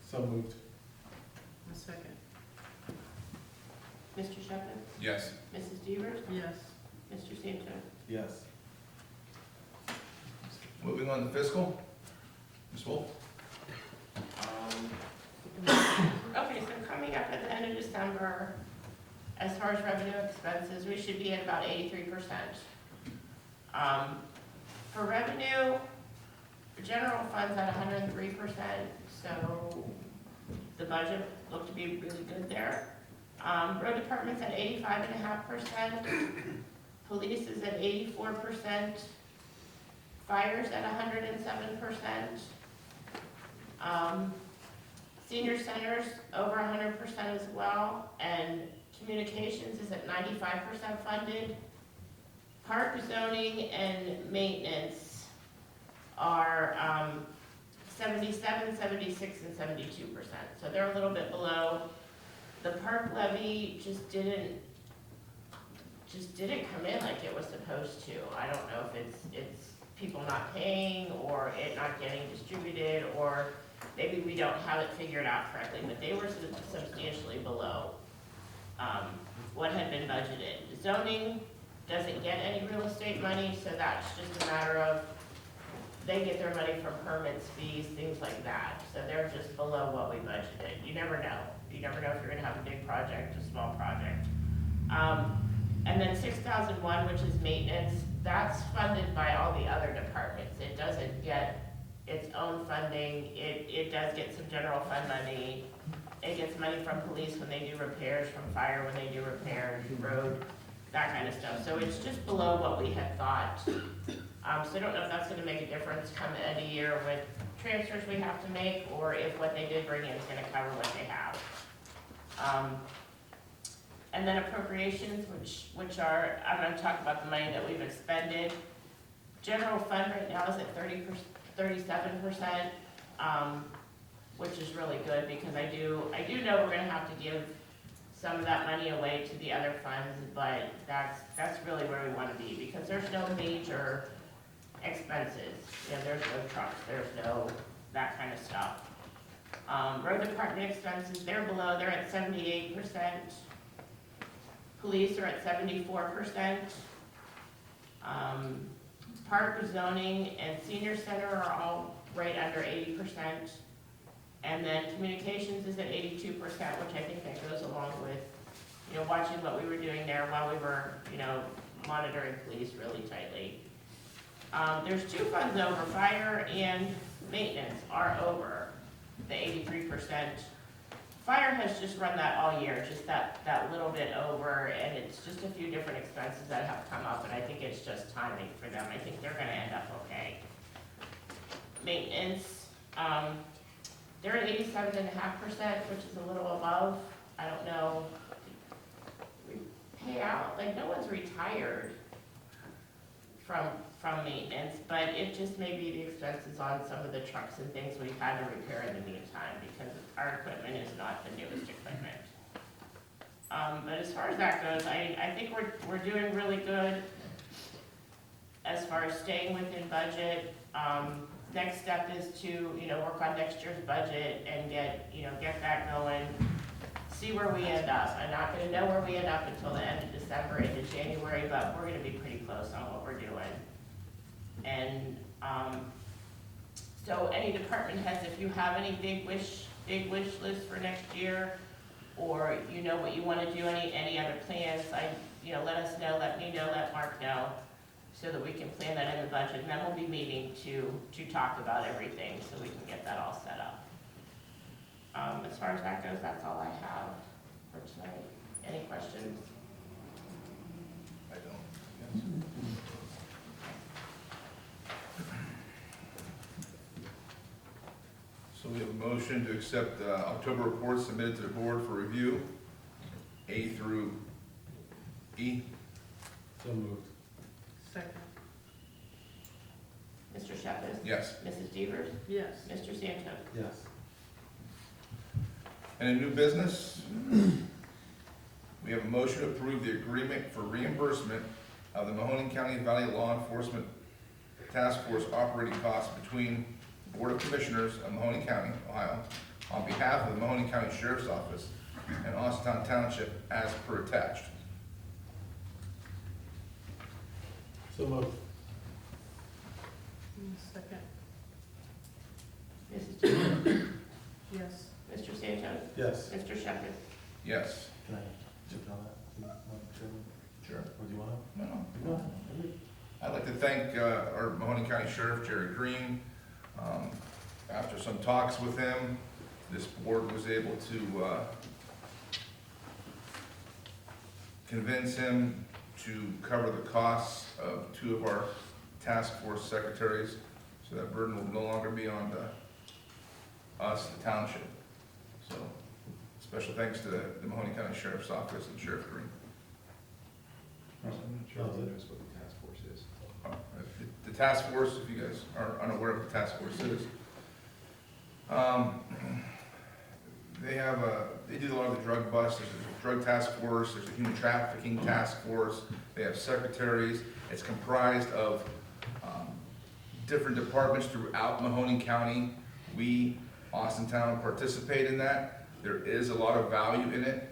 So moved. A second. Mr. Shepherd? Yes. Mrs. Devers? Yes. Mr. Santo? Yes. Moving on to fiscal. Ms. Wolf? Okay, so coming up at the end of December, as far as revenue expenses, we should be at about 83%. For revenue, the general fund's at 103%, so the budget looked to be really good there. Road department's at 85.5%, police is at 84%, fire's at 107%, senior center's over 100% as well, and communications is at 95% funded. Park zoning and maintenance are 77, 76, and 72%. So they're a little bit below the park levy just didn't come in like it was supposed to. I don't know if it's people not paying, or it not getting distributed, or maybe we don't have it figured out correctly, but they were substantially below what had been budgeted. Zoning doesn't get any real estate money, so that's just a matter of, they get their money from permits, fees, things like that. So they're just below what we budgeted. You never know. You never know if you're gonna have a big project, a small project. And then 6001, which is maintenance, that's funded by all the other departments. It doesn't get its own funding. It does get some general fund money. It gets money from police when they do repairs, from fire when they do repairs, road, that kind of stuff. So it's just below what we had thought. So I don't know if that's gonna make a difference come the end of year with transfers we have to make, or if what they did bring in is gonna cover what they have. And then appropriations, which are, I'm gonna talk about the money that we've expended. General fund right now is at 37%, which is really good, because I do know we're gonna have to give some of that money away to the other funds, but that's really where we wanna be, because there's no major expenses. You know, there's no trucks, there's no that kind of stuff. Road department expenses, they're below, they're at 78%. Police are at 74%. Park, zoning, and senior center are all right under 80%. And then communications is at 82%, which I think that goes along with, you know, watching what we were doing there while we were, you know, monitoring police really tightly. There's two funds over, fire and maintenance are over the 83%. Fire has just run that all year, just that little bit over, and it's just a few different expenses that have come up, and I think it's just timing for them. I think they're gonna end up okay. Maintenance, they're at 87.5%, which is a little above. I don't know. We pay out, like, no one's retired from maintenance, but it just may be the expenses on some of the trucks and things we've had to repair in the meantime, because our equipment is not the newest equipment. But as far as that goes, I think we're doing really good as far as staying within budget. Next step is to, you know, work on next year's budget and get that going, see where we end up. I'm not gonna know where we end up until the end of December into January, but we're gonna be pretty close on what we're doing. And so any department heads, if you have any big wish lists for next year, or you know what you want to do, any other plans, let us know, let me know, let Mark know, so that we can plan that in the budget. And then we'll be meeting to talk about everything, so we can get that all set up. As far as that goes, that's all I have for tonight. Any questions? I don't. Yes. So we have a motion to accept October reports submitted to the board for review, A through E. So moved. Second. Mr. Shepherd? Yes. Mrs. Devers? Yes. Mr. Santos? Yes. And in new business, we have a motion to approve the agreement for reimbursement of the Mahoning County Valley Law Enforcement Task Force operating costs between the Board of Commissioners of Mahoning County, Ohio, on behalf of the Mahoning County Sheriff's Office and Austintown Township as per attached. So moved. Second. Mrs. Devers? Yes. Mr. Santos? Yes. Mr. Shepherd? Yes. Can I chip on that, Madam Chairman? Sure. Or do you want to? No. Go ahead. I'd like to thank our Mahoning County Sheriff, Jerry Green. After some talks with him, this board was able to convince him to cover the costs of two of our task force secretaries, so that burden will no longer be on us, the township. So, special thanks to the Mahoning County Sheriff's Office and Sheriff Green. I'm not sure if he knows what the task force is. The task force, if you guys are unaware of what the task force is, They do a lot of the drug busts, there's a drug task force, there's a human trafficking task force, they have secretaries. It's comprised of different departments throughout Mahoning County. We, Austintown, participate in that. There is a lot of value in it.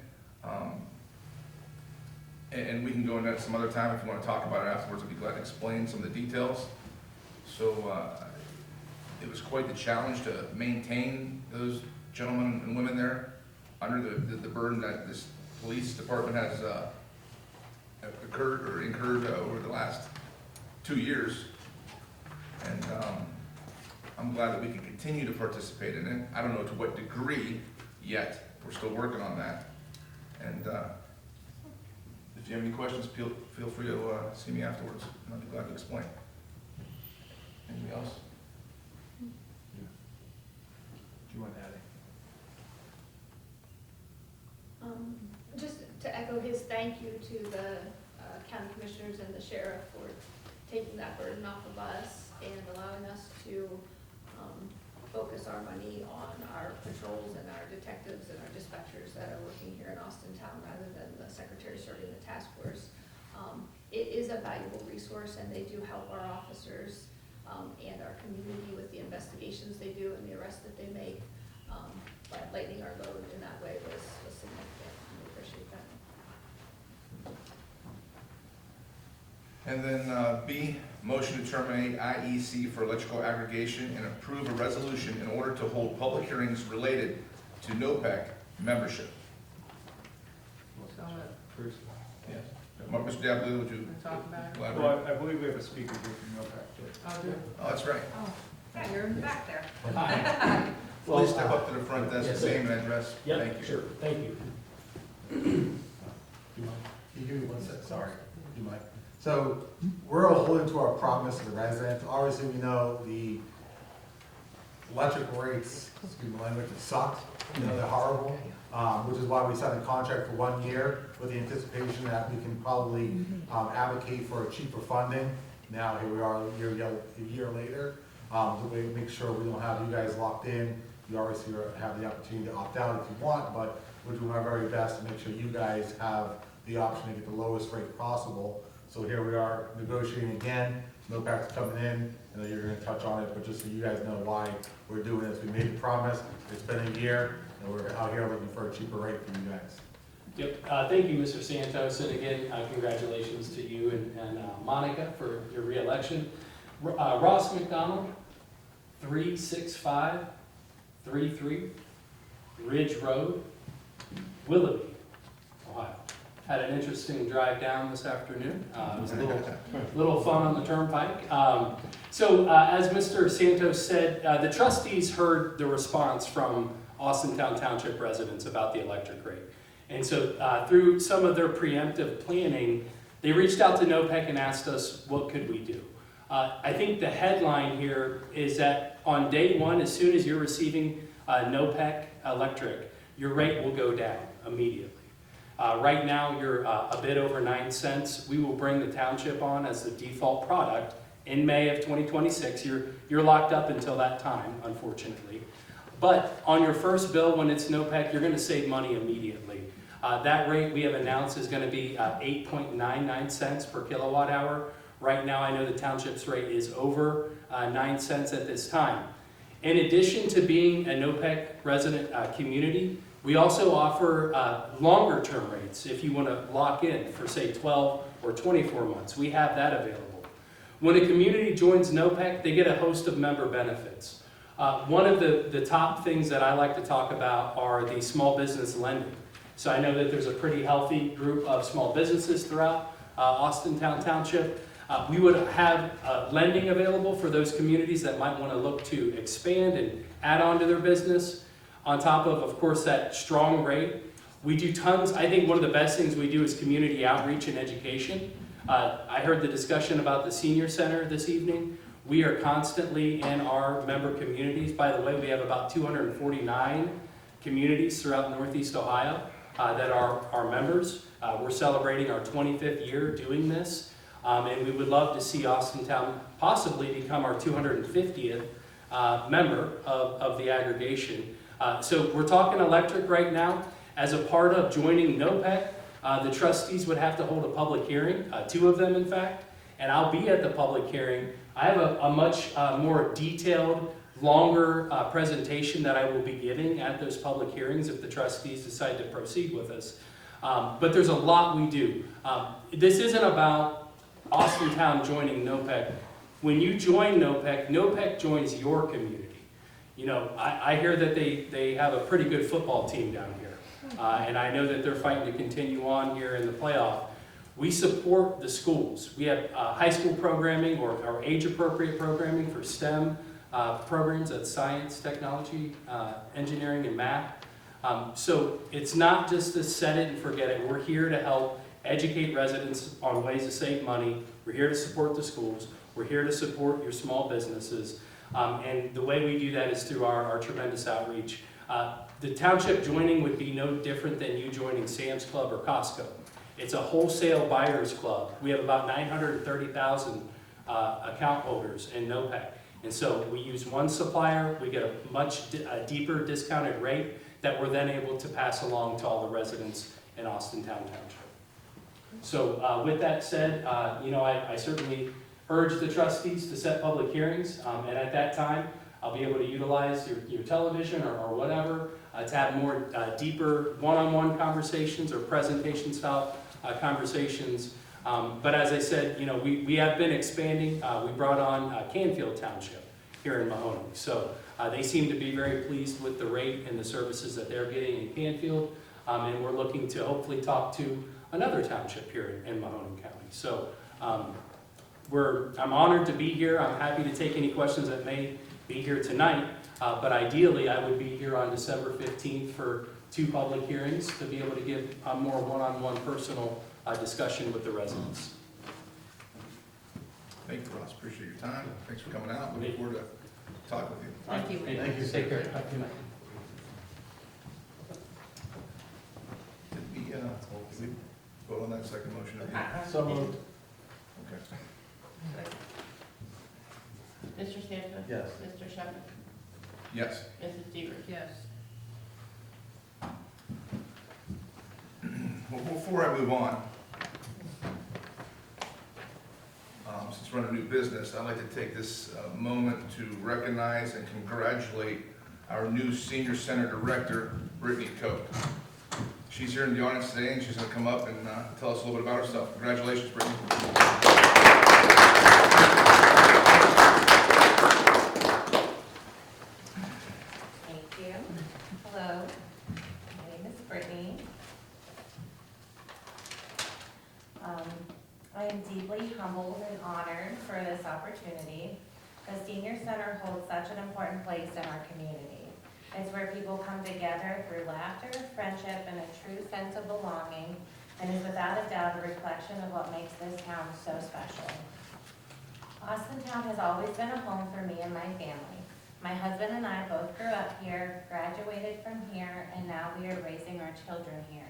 And we can go into that some other time if you want to talk about it afterwards. I'd be glad to explain some of the details. So it was quite the challenge to maintain those gentlemen and women there under the burden that this police department has incurred over the last 2 years. And I'm glad that we can continue to participate in it. I don't know to what degree yet. We're still working on that. And if you have any questions, feel free to see me afterwards, and I'll be glad to explain. Anything else? Do you want to add anything? Just to echo his thank you to the county commissioners and the sheriff for taking that burden off of us and allowing us to focus our money on our patrols and our detectives and our dispatchers that are working here in Austintown rather than the secretary serving the task force. It is a valuable resource, and they do help our officers and our community with the investigations they do and the arrests that they make. But lightening our load in that way was significant, and we appreciate that. And then B, motion to terminate IEC for electrical aggregation and approve a resolution in order to hold public hearings related to NOPEC membership. So, Yes. Mr. Diablo, would you talk about it? elaborate? Well, I believe we have a speaker here from NOPEC too. I'll do it. Oh, that's right. Oh, yeah, you're in the back there. Please step up to the front desk, yes, name and address. Yep, Thank you. sure, thank you. You give me one sec, sorry. You might. So we're holding to our promise to the residents. Obviously, we know the electric rates, excuse my language, sucked. You know, they're horrible, which is why we signed a contract for 1 year with the anticipation that we can probably advocate for a cheaper funding. Now, here we are a year later, to make sure we don't have you guys locked in. You obviously have the opportunity to opt out if you want, but we're doing our very best to make sure you guys have the option to get the lowest rate possible. So here we are negotiating again. NOPEC's coming in, and you're going to touch on it, but just so you guys know why we're doing this. We made the promise. It's been a year, and we're out here looking for a cheaper rate for you guys. Yep, thank you, Mr. Santos, and again, congratulations to you and Monica for your reelection. Ross McDonald, 36533 Ridge Road, Willoughby, Ohio. Had an interesting drive down this afternoon. It was a little fun on the turnpike. So as Mr. Santos said, the trustees heard the response from Austintown Township residents about the electric rate. And so through some of their preemptive planning, they reached out to NOPEC and asked us, what could we do? I think the headline here is that on day one, as soon as you're receiving NOPEC electric, your rate will go down immediately. Right now, you're a bit over 9 cents. We will bring the township on as the default product in May of 2026. You're locked up until that time, unfortunately. But on your first bill, when it's NOPEC, you're going to save money immediately. That rate we have announced is going to be 8.99 cents per kilowatt hour. Right now, I know the township's rate is over 9 cents at this time. In addition to being a NOPEC resident community, we also offer longer term rates if you want to lock in for, say, 12 or 24 months. We have that available. When a community joins NOPEC, they get a host of member benefits. One of the top things that I like to talk about are the small business lending. So I know that there's a pretty healthy group of small businesses throughout Austintown Township. We would have lending available for those communities that might want to look to expand and add on to their business. On top of course, that strong rate. We do tons. I think one of the best things we do is community outreach and education. I heard the discussion about the senior center this evening. We are constantly in our member communities. By the way, we have about 249 communities throughout Northeast Ohio that are our members. We're celebrating our 25th year doing this. And we would love to see Austintown possibly become our 250th member of the aggregation. So we're talking electric right now. As a part of joining NOPEC, the trustees would have to hold a public hearing, 2 of them in fact, and I'll be at the public hearing. I have a much more detailed, longer presentation that I will be giving at those public hearings if the trustees decide to proceed with us. But there's a lot we do. This isn't about Austintown joining NOPEC. When you join NOPEC, NOPEC joins your community. You know, I hear that they have a pretty good football team down here. And I know that they're fighting to continue on here in the playoff. We support the schools. We have high school programming or age-appropriate programming for STEM programs, that's science, technology, engineering, and math. So it's not just to set it and forget it. We're here to help educate residents on ways to save money. We're here to support the schools. We're here to support your small businesses. And the way we do that is through our tremendous outreach. The township joining would be no different than you joining Sam's Club or Costco. It's a wholesale buyers club. We have about 930,000 account holders in NOPEC. And so we use one supplier, we get a much deeper discounted rate that we're then able to pass along to all the residents in Austintown Township. So with that said, you know, I certainly urge the trustees to set public hearings, and at that time, I'll be able to utilize your television or whatever to have more deeper one-on-one conversations or presentation style conversations. But as I said, you know, we have been expanding. We brought on Canfield Township here in Mahoning. So they seem to be very pleased with the rate and the services that they're getting in Canfield. And we're looking to hopefully talk to another township here in Mahoning County. So I'm honored to be here. I'm happy to take any questions that may be here tonight. But ideally, I would be here on December 15th for 2 public hearings to be able to give a more one-on-one personal discussion with the residents. Thank you, Ross. Appreciate your time. Thanks for coming out. Looking forward to talk with you. Thank you. Thank you. Take care. Did we vote on that second motion? So moved. Okay. Mr. Stanton? Yes. Mr. Shepherd? Yes. Mrs. Stevens? Yes. Well, before I move on, since we're on a new business, I'd like to take this moment to recognize and congratulate our new Senior Center Director, Brittany Cope. She's here in the audience today, and she's going to come up and tell us a little bit about herself. Congratulations, Brittany. Thank you. Hello, my name is Brittany. I am deeply humbled and honored for this opportunity. The Senior Center holds such an important place in our community. It's where people come together through laughter, friendship, and a true sense of belonging, and is without a doubt a reflection of what makes this town so special. Austintown has always been a home for me and my family. My husband and I both grew up here, graduated from here, and now we are raising our children here.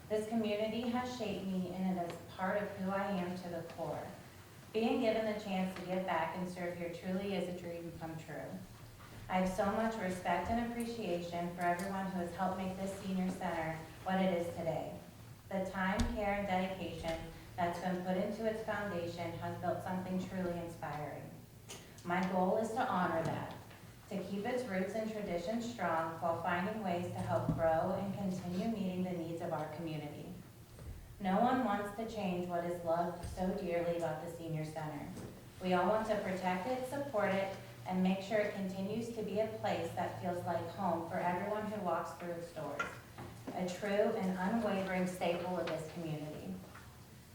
This community has shaped me, and it is part of who I am to the core. Being given the chance to give back and serve here truly is a dream come true. I have so much respect and appreciation for everyone who has helped make this senior center what it is today. The time, care, and dedication that's been put into its foundation has built something truly inspiring. My goal is to honor that, to keep its roots and traditions strong while finding ways to help grow and continue meeting the needs of our community. No one wants to change what is loved so dearly about the Senior Center. We all want to protect it, support it, and make sure it continues to be a place that feels like home for everyone who walks through its doors. A true and unwavering staple of this community.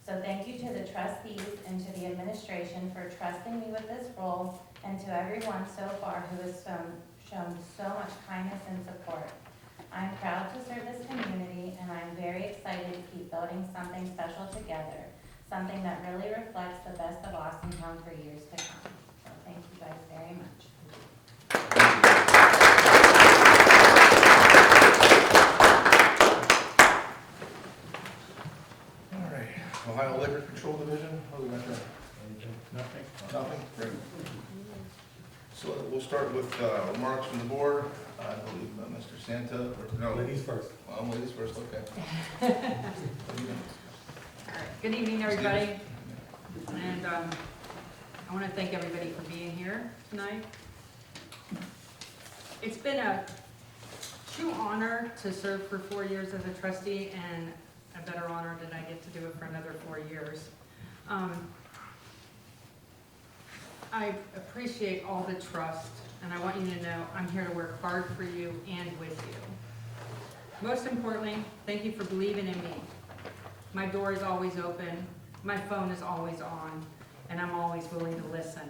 So thank you to the trustees and to the administration for trusting me with this role, and to everyone so far who has shown so much kindness and support. I'm proud to serve this community, and I'm very excited to keep building something special together, something that really reflects the best of Austintown for years to come. So thank you guys very much. All right. Ohio Liquor Control Division, what do we got there? Nothing? Great. So we'll start with remarks from the board. I believe Mr. Santa, or no? Ladies first. Well, ladies first, okay. All right, good evening, everybody. And I want to thank everybody for being here tonight. It's been a true honor to serve for 4 years as a trustee, and a better honor that I get to do it for another 4 years. I appreciate all the trust, and I want you to know I'm here to work hard for you and with you. Most importantly, thank you for believing in me. My door is always open, my phone is always on, and I'm always willing to listen.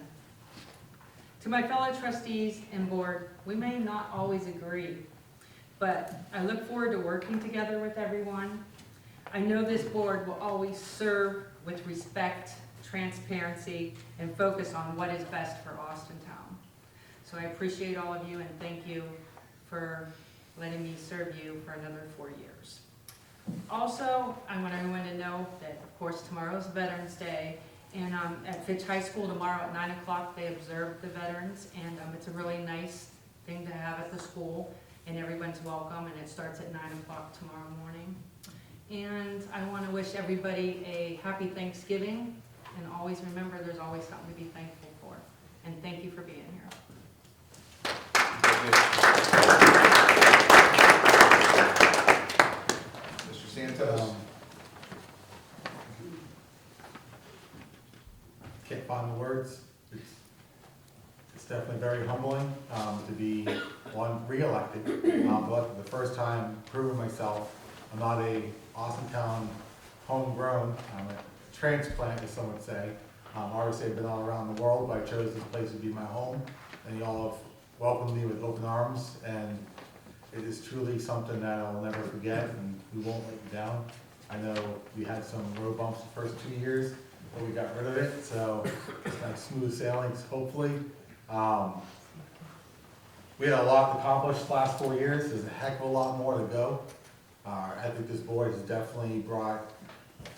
To my fellow trustees and board, we may not always agree, but I look forward to working together with everyone. I know this board will always serve with respect, transparency, and focus on what is best for Austintown. So I appreciate all of you and thank you for letting me serve you for another 4 years. Also, I want everyone to know that, of course, tomorrow's Veterans Day, and at Fitch High School tomorrow at 9 o'clock, they observe the veterans, and it's a really nice thing to have at the school, and everyone's welcome, and it starts at 9 o'clock tomorrow morning. And I want to wish everybody a happy Thanksgiving, and always remember there's always something to be thankful for. And thank you for being here. Mr. Santos? Can't find the words. It's definitely very humbling to be re-elected, but for the first time proving myself. I'm not a Austintown homegrown, I'm a transplant, as some would say. Obviously, I've been all around the world, but I chose this place to be my home, and you all have welcomed me with open arms, and it is truly something that I'll never forget, and we won't let you down. I know we had some road bumps the first 2 years, but we got rid of it, so it's like smooth sailings, hopefully. We had a lot accomplished the last 4 years. There's a heck of a lot more to go. I think this board has definitely brought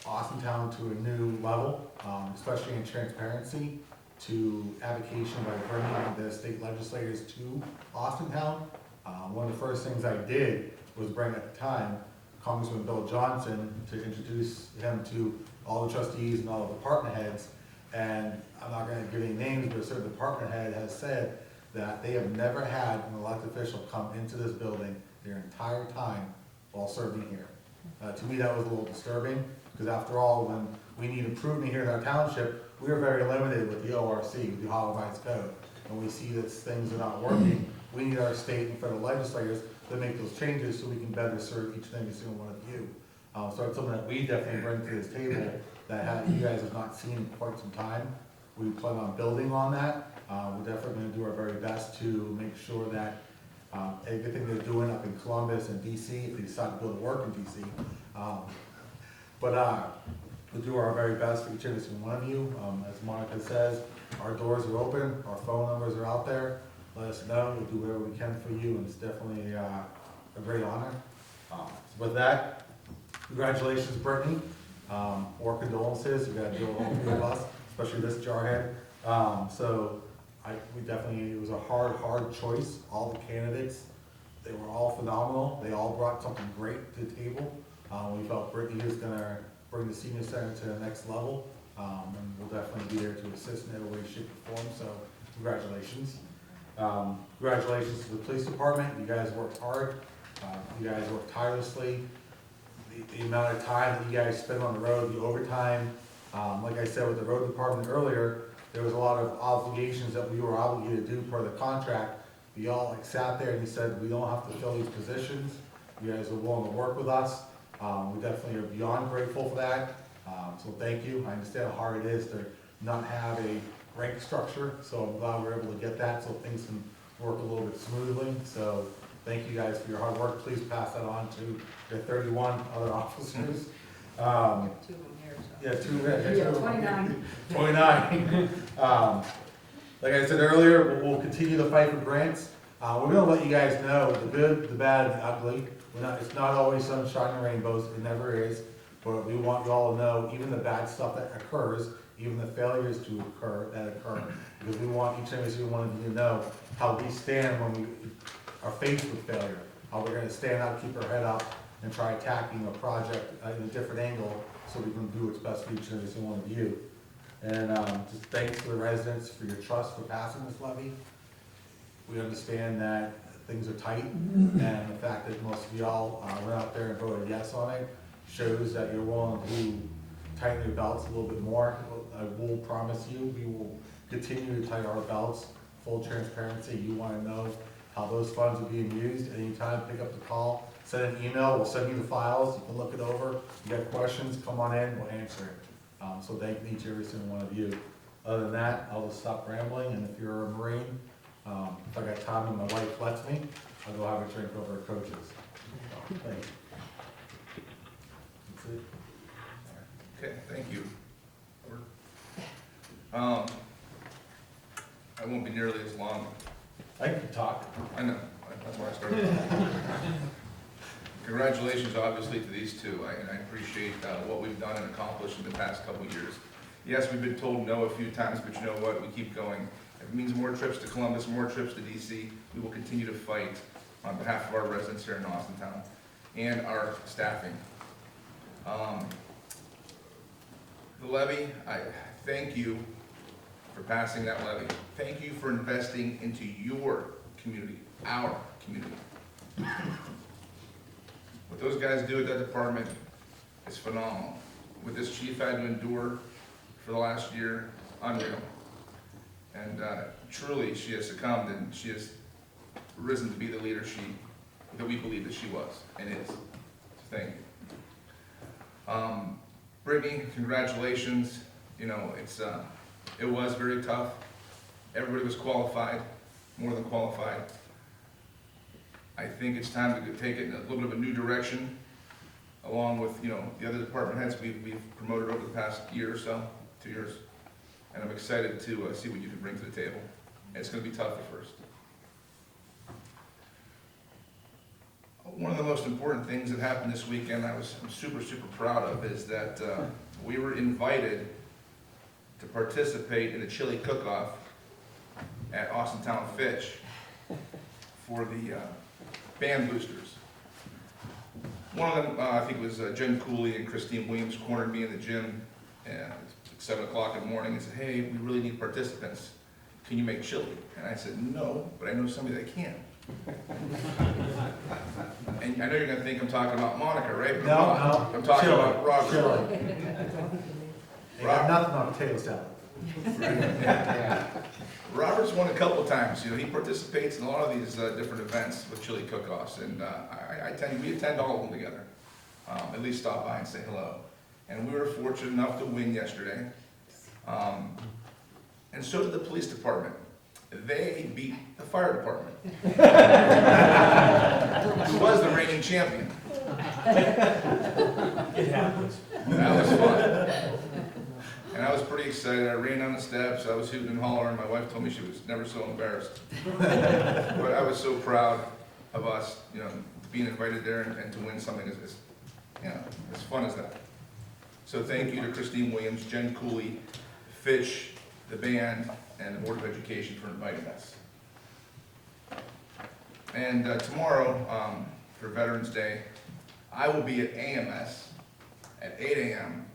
Austintown to a new level, especially in transparency, to advocation by bringing the state legislators to Austintown. One of the first things I did was bring at the time Congressman Bill Johnson to introduce him to all the trustees and all the department heads. And I'm not going to give any names, but a certain department head has said that they have never had an elected official come into this building their entire time while serving here. To me, that was a little disturbing, because after all, when we need improvement here in our township, we are very limited with the ORC, the Ohio Revised Code. And we see that things are not working. We need our state and federal legislators to make those changes so we can better serve each and every single one of you. So it's something that we definitely bring to this table that you guys have not seen in quite some time. We plan on building on that. We're definitely going to do our very best to make sure that everything they're doing up in Columbus and DC, if they decide to go to work in DC, we'll do our very best for each and every single one of you. As Monica says, our doors are open, our phone numbers are out there. Let us know. We'll do whatever we can for you, and it's definitely a great honor. With that, congratulations, Brittany. Or condolences. You got to deal with all three of us, especially this jarhead. It was a hard choice. All the candidates, they were all phenomenal. They all brought something great to the table. We felt Brittany is going to bring the senior center to the next level, and we'll definitely be there to assist in every way, shape, or form. So, congratulations. Congratulations to the police department. You guys worked hard. You guys worked tirelessly. The amount of time that you guys spend on the road, the overtime, like I said with the road department earlier, there was a lot of obligations that we were obligated to do per the contract. We all sat there and you said, we don't have to fill these positions. You guys are willing to work with us. We definitely are beyond grateful for that. So thank you. I understand how hard it is to not have a rank structure, so I'm glad we're able to get that so things can work a little bit smoothly. So thank you guys for your hard work. Please pass that on to the 31 other officers. Two of them here, so. Yeah, two. Yeah, 29. 29. Like I said earlier, we'll continue the fight for grants. We're going to let you guys know the good, the bad, and the ugly. It's not always sunshine and rainbows. It never is. But we want you all to know even the bad stuff that occurs even the failures that occur, because we want each and every single one of you to know how we stand when we are faced with failure, how we're gonna stand up, keep our head up, and try attacking a project in a different angle, so we can do what's best for each and every single one of you. And just thanks to the residents for your trust for passing this levy. We understand that things are tight, and the fact that most of y'all went out there and voted yes on it shows that you're willing to tighten your belts a little bit more. I will promise you, we will continue to tighten our belts, full transparency. You want to know how those funds are being used, anytime, pick up the call, send an email, we'll send you the files, you can look it over. You got questions, come on in, we'll answer it. So thank each and every single one of you. Other than that, I'll just stop rambling, and if you're a Marine, if I got time and my wife lets me, I'll go have a drink over at Coach's. So, thank you. That's it. Okay, thank you. I won't be nearly as long. I can talk. I know, that's why I started. Congratulations, obviously, to these two, and I appreciate what we've done and accomplished in the past couple of years. Yes, we've been told no a few times, but you know what, we keep going. If it means more trips to Columbus, more trips to DC, we will continue to fight on behalf of our residents here in Austintown and our staffing. The levy, I thank you for passing that levy. Thank you for investing into your community, our community. What those guys do at that department is phenomenal. What this chief had to endure for the last year, unreal. And truly, she has succumbed, and she has risen to be the leader that we believe that she was and is. So thank you. Brittany, congratulations. You know, it was very tough. Everybody was qualified, more than qualified. I think it's time to take it in a little bit of a new direction, along with, you know, the other department heads we've promoted over the past year or so, 2 years. And I'm excited to see what you can bring to the table. And it's going to be tough at first. One of the most important things that happened this weekend, I'm super proud of, is that we were invited to participate in the chili cook-off at Austintown Fitch for the band boosters. One of them, I think it was Jen Cooley and Christine Williams, cornered me in the gym at 7 o'clock in the morning and said, hey, we really need participants. Can you make chili? And I said, no, but I know somebody that can. And I know you're going to think I'm talking about Monica, right? No, I'm talking chili, about Robert. Chili. They got nothing on potato salad. Robert's won a couple times. You know, he participates in a lot of these different events with chili cook-offs, and we attend all of them together. At least stop by and say hello. And we were fortunate enough to win yesterday. And so did the police department. They beat the fire department, who was the reigning champion. It happens. That was fun. And I was pretty excited. I ran down the steps. I was hooting and hollering. My wife told me she was never so embarrassed. But I was so proud of us, you know, being invited there and to win something as fun as that. So thank you to Christine Williams, Jen Cooley, Fitch, the band, and the Board of Education for inviting us. And tomorrow, for Veterans Day, I will be at AMS at 8 a.m.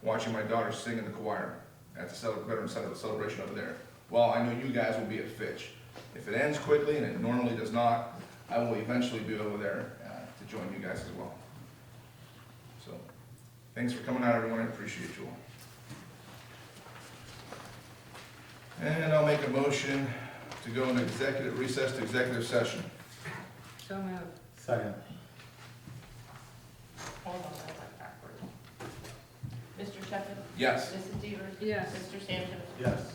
watching my daughter sing in the choir at the Veterans Center celebration over there. Well, I know you guys will be at Fitch. If it ends quickly, and it normally does not, I will eventually be over there to join you guys as well. So, thanks for coming out, everyone. I appreciate you all. And I'll make a motion to go into recess to executive session. So moved. Second. Hold on, I went backward. Mr. Shepard? Yes. Mrs. Devers? Yes. Mr. Sanchez? Yes.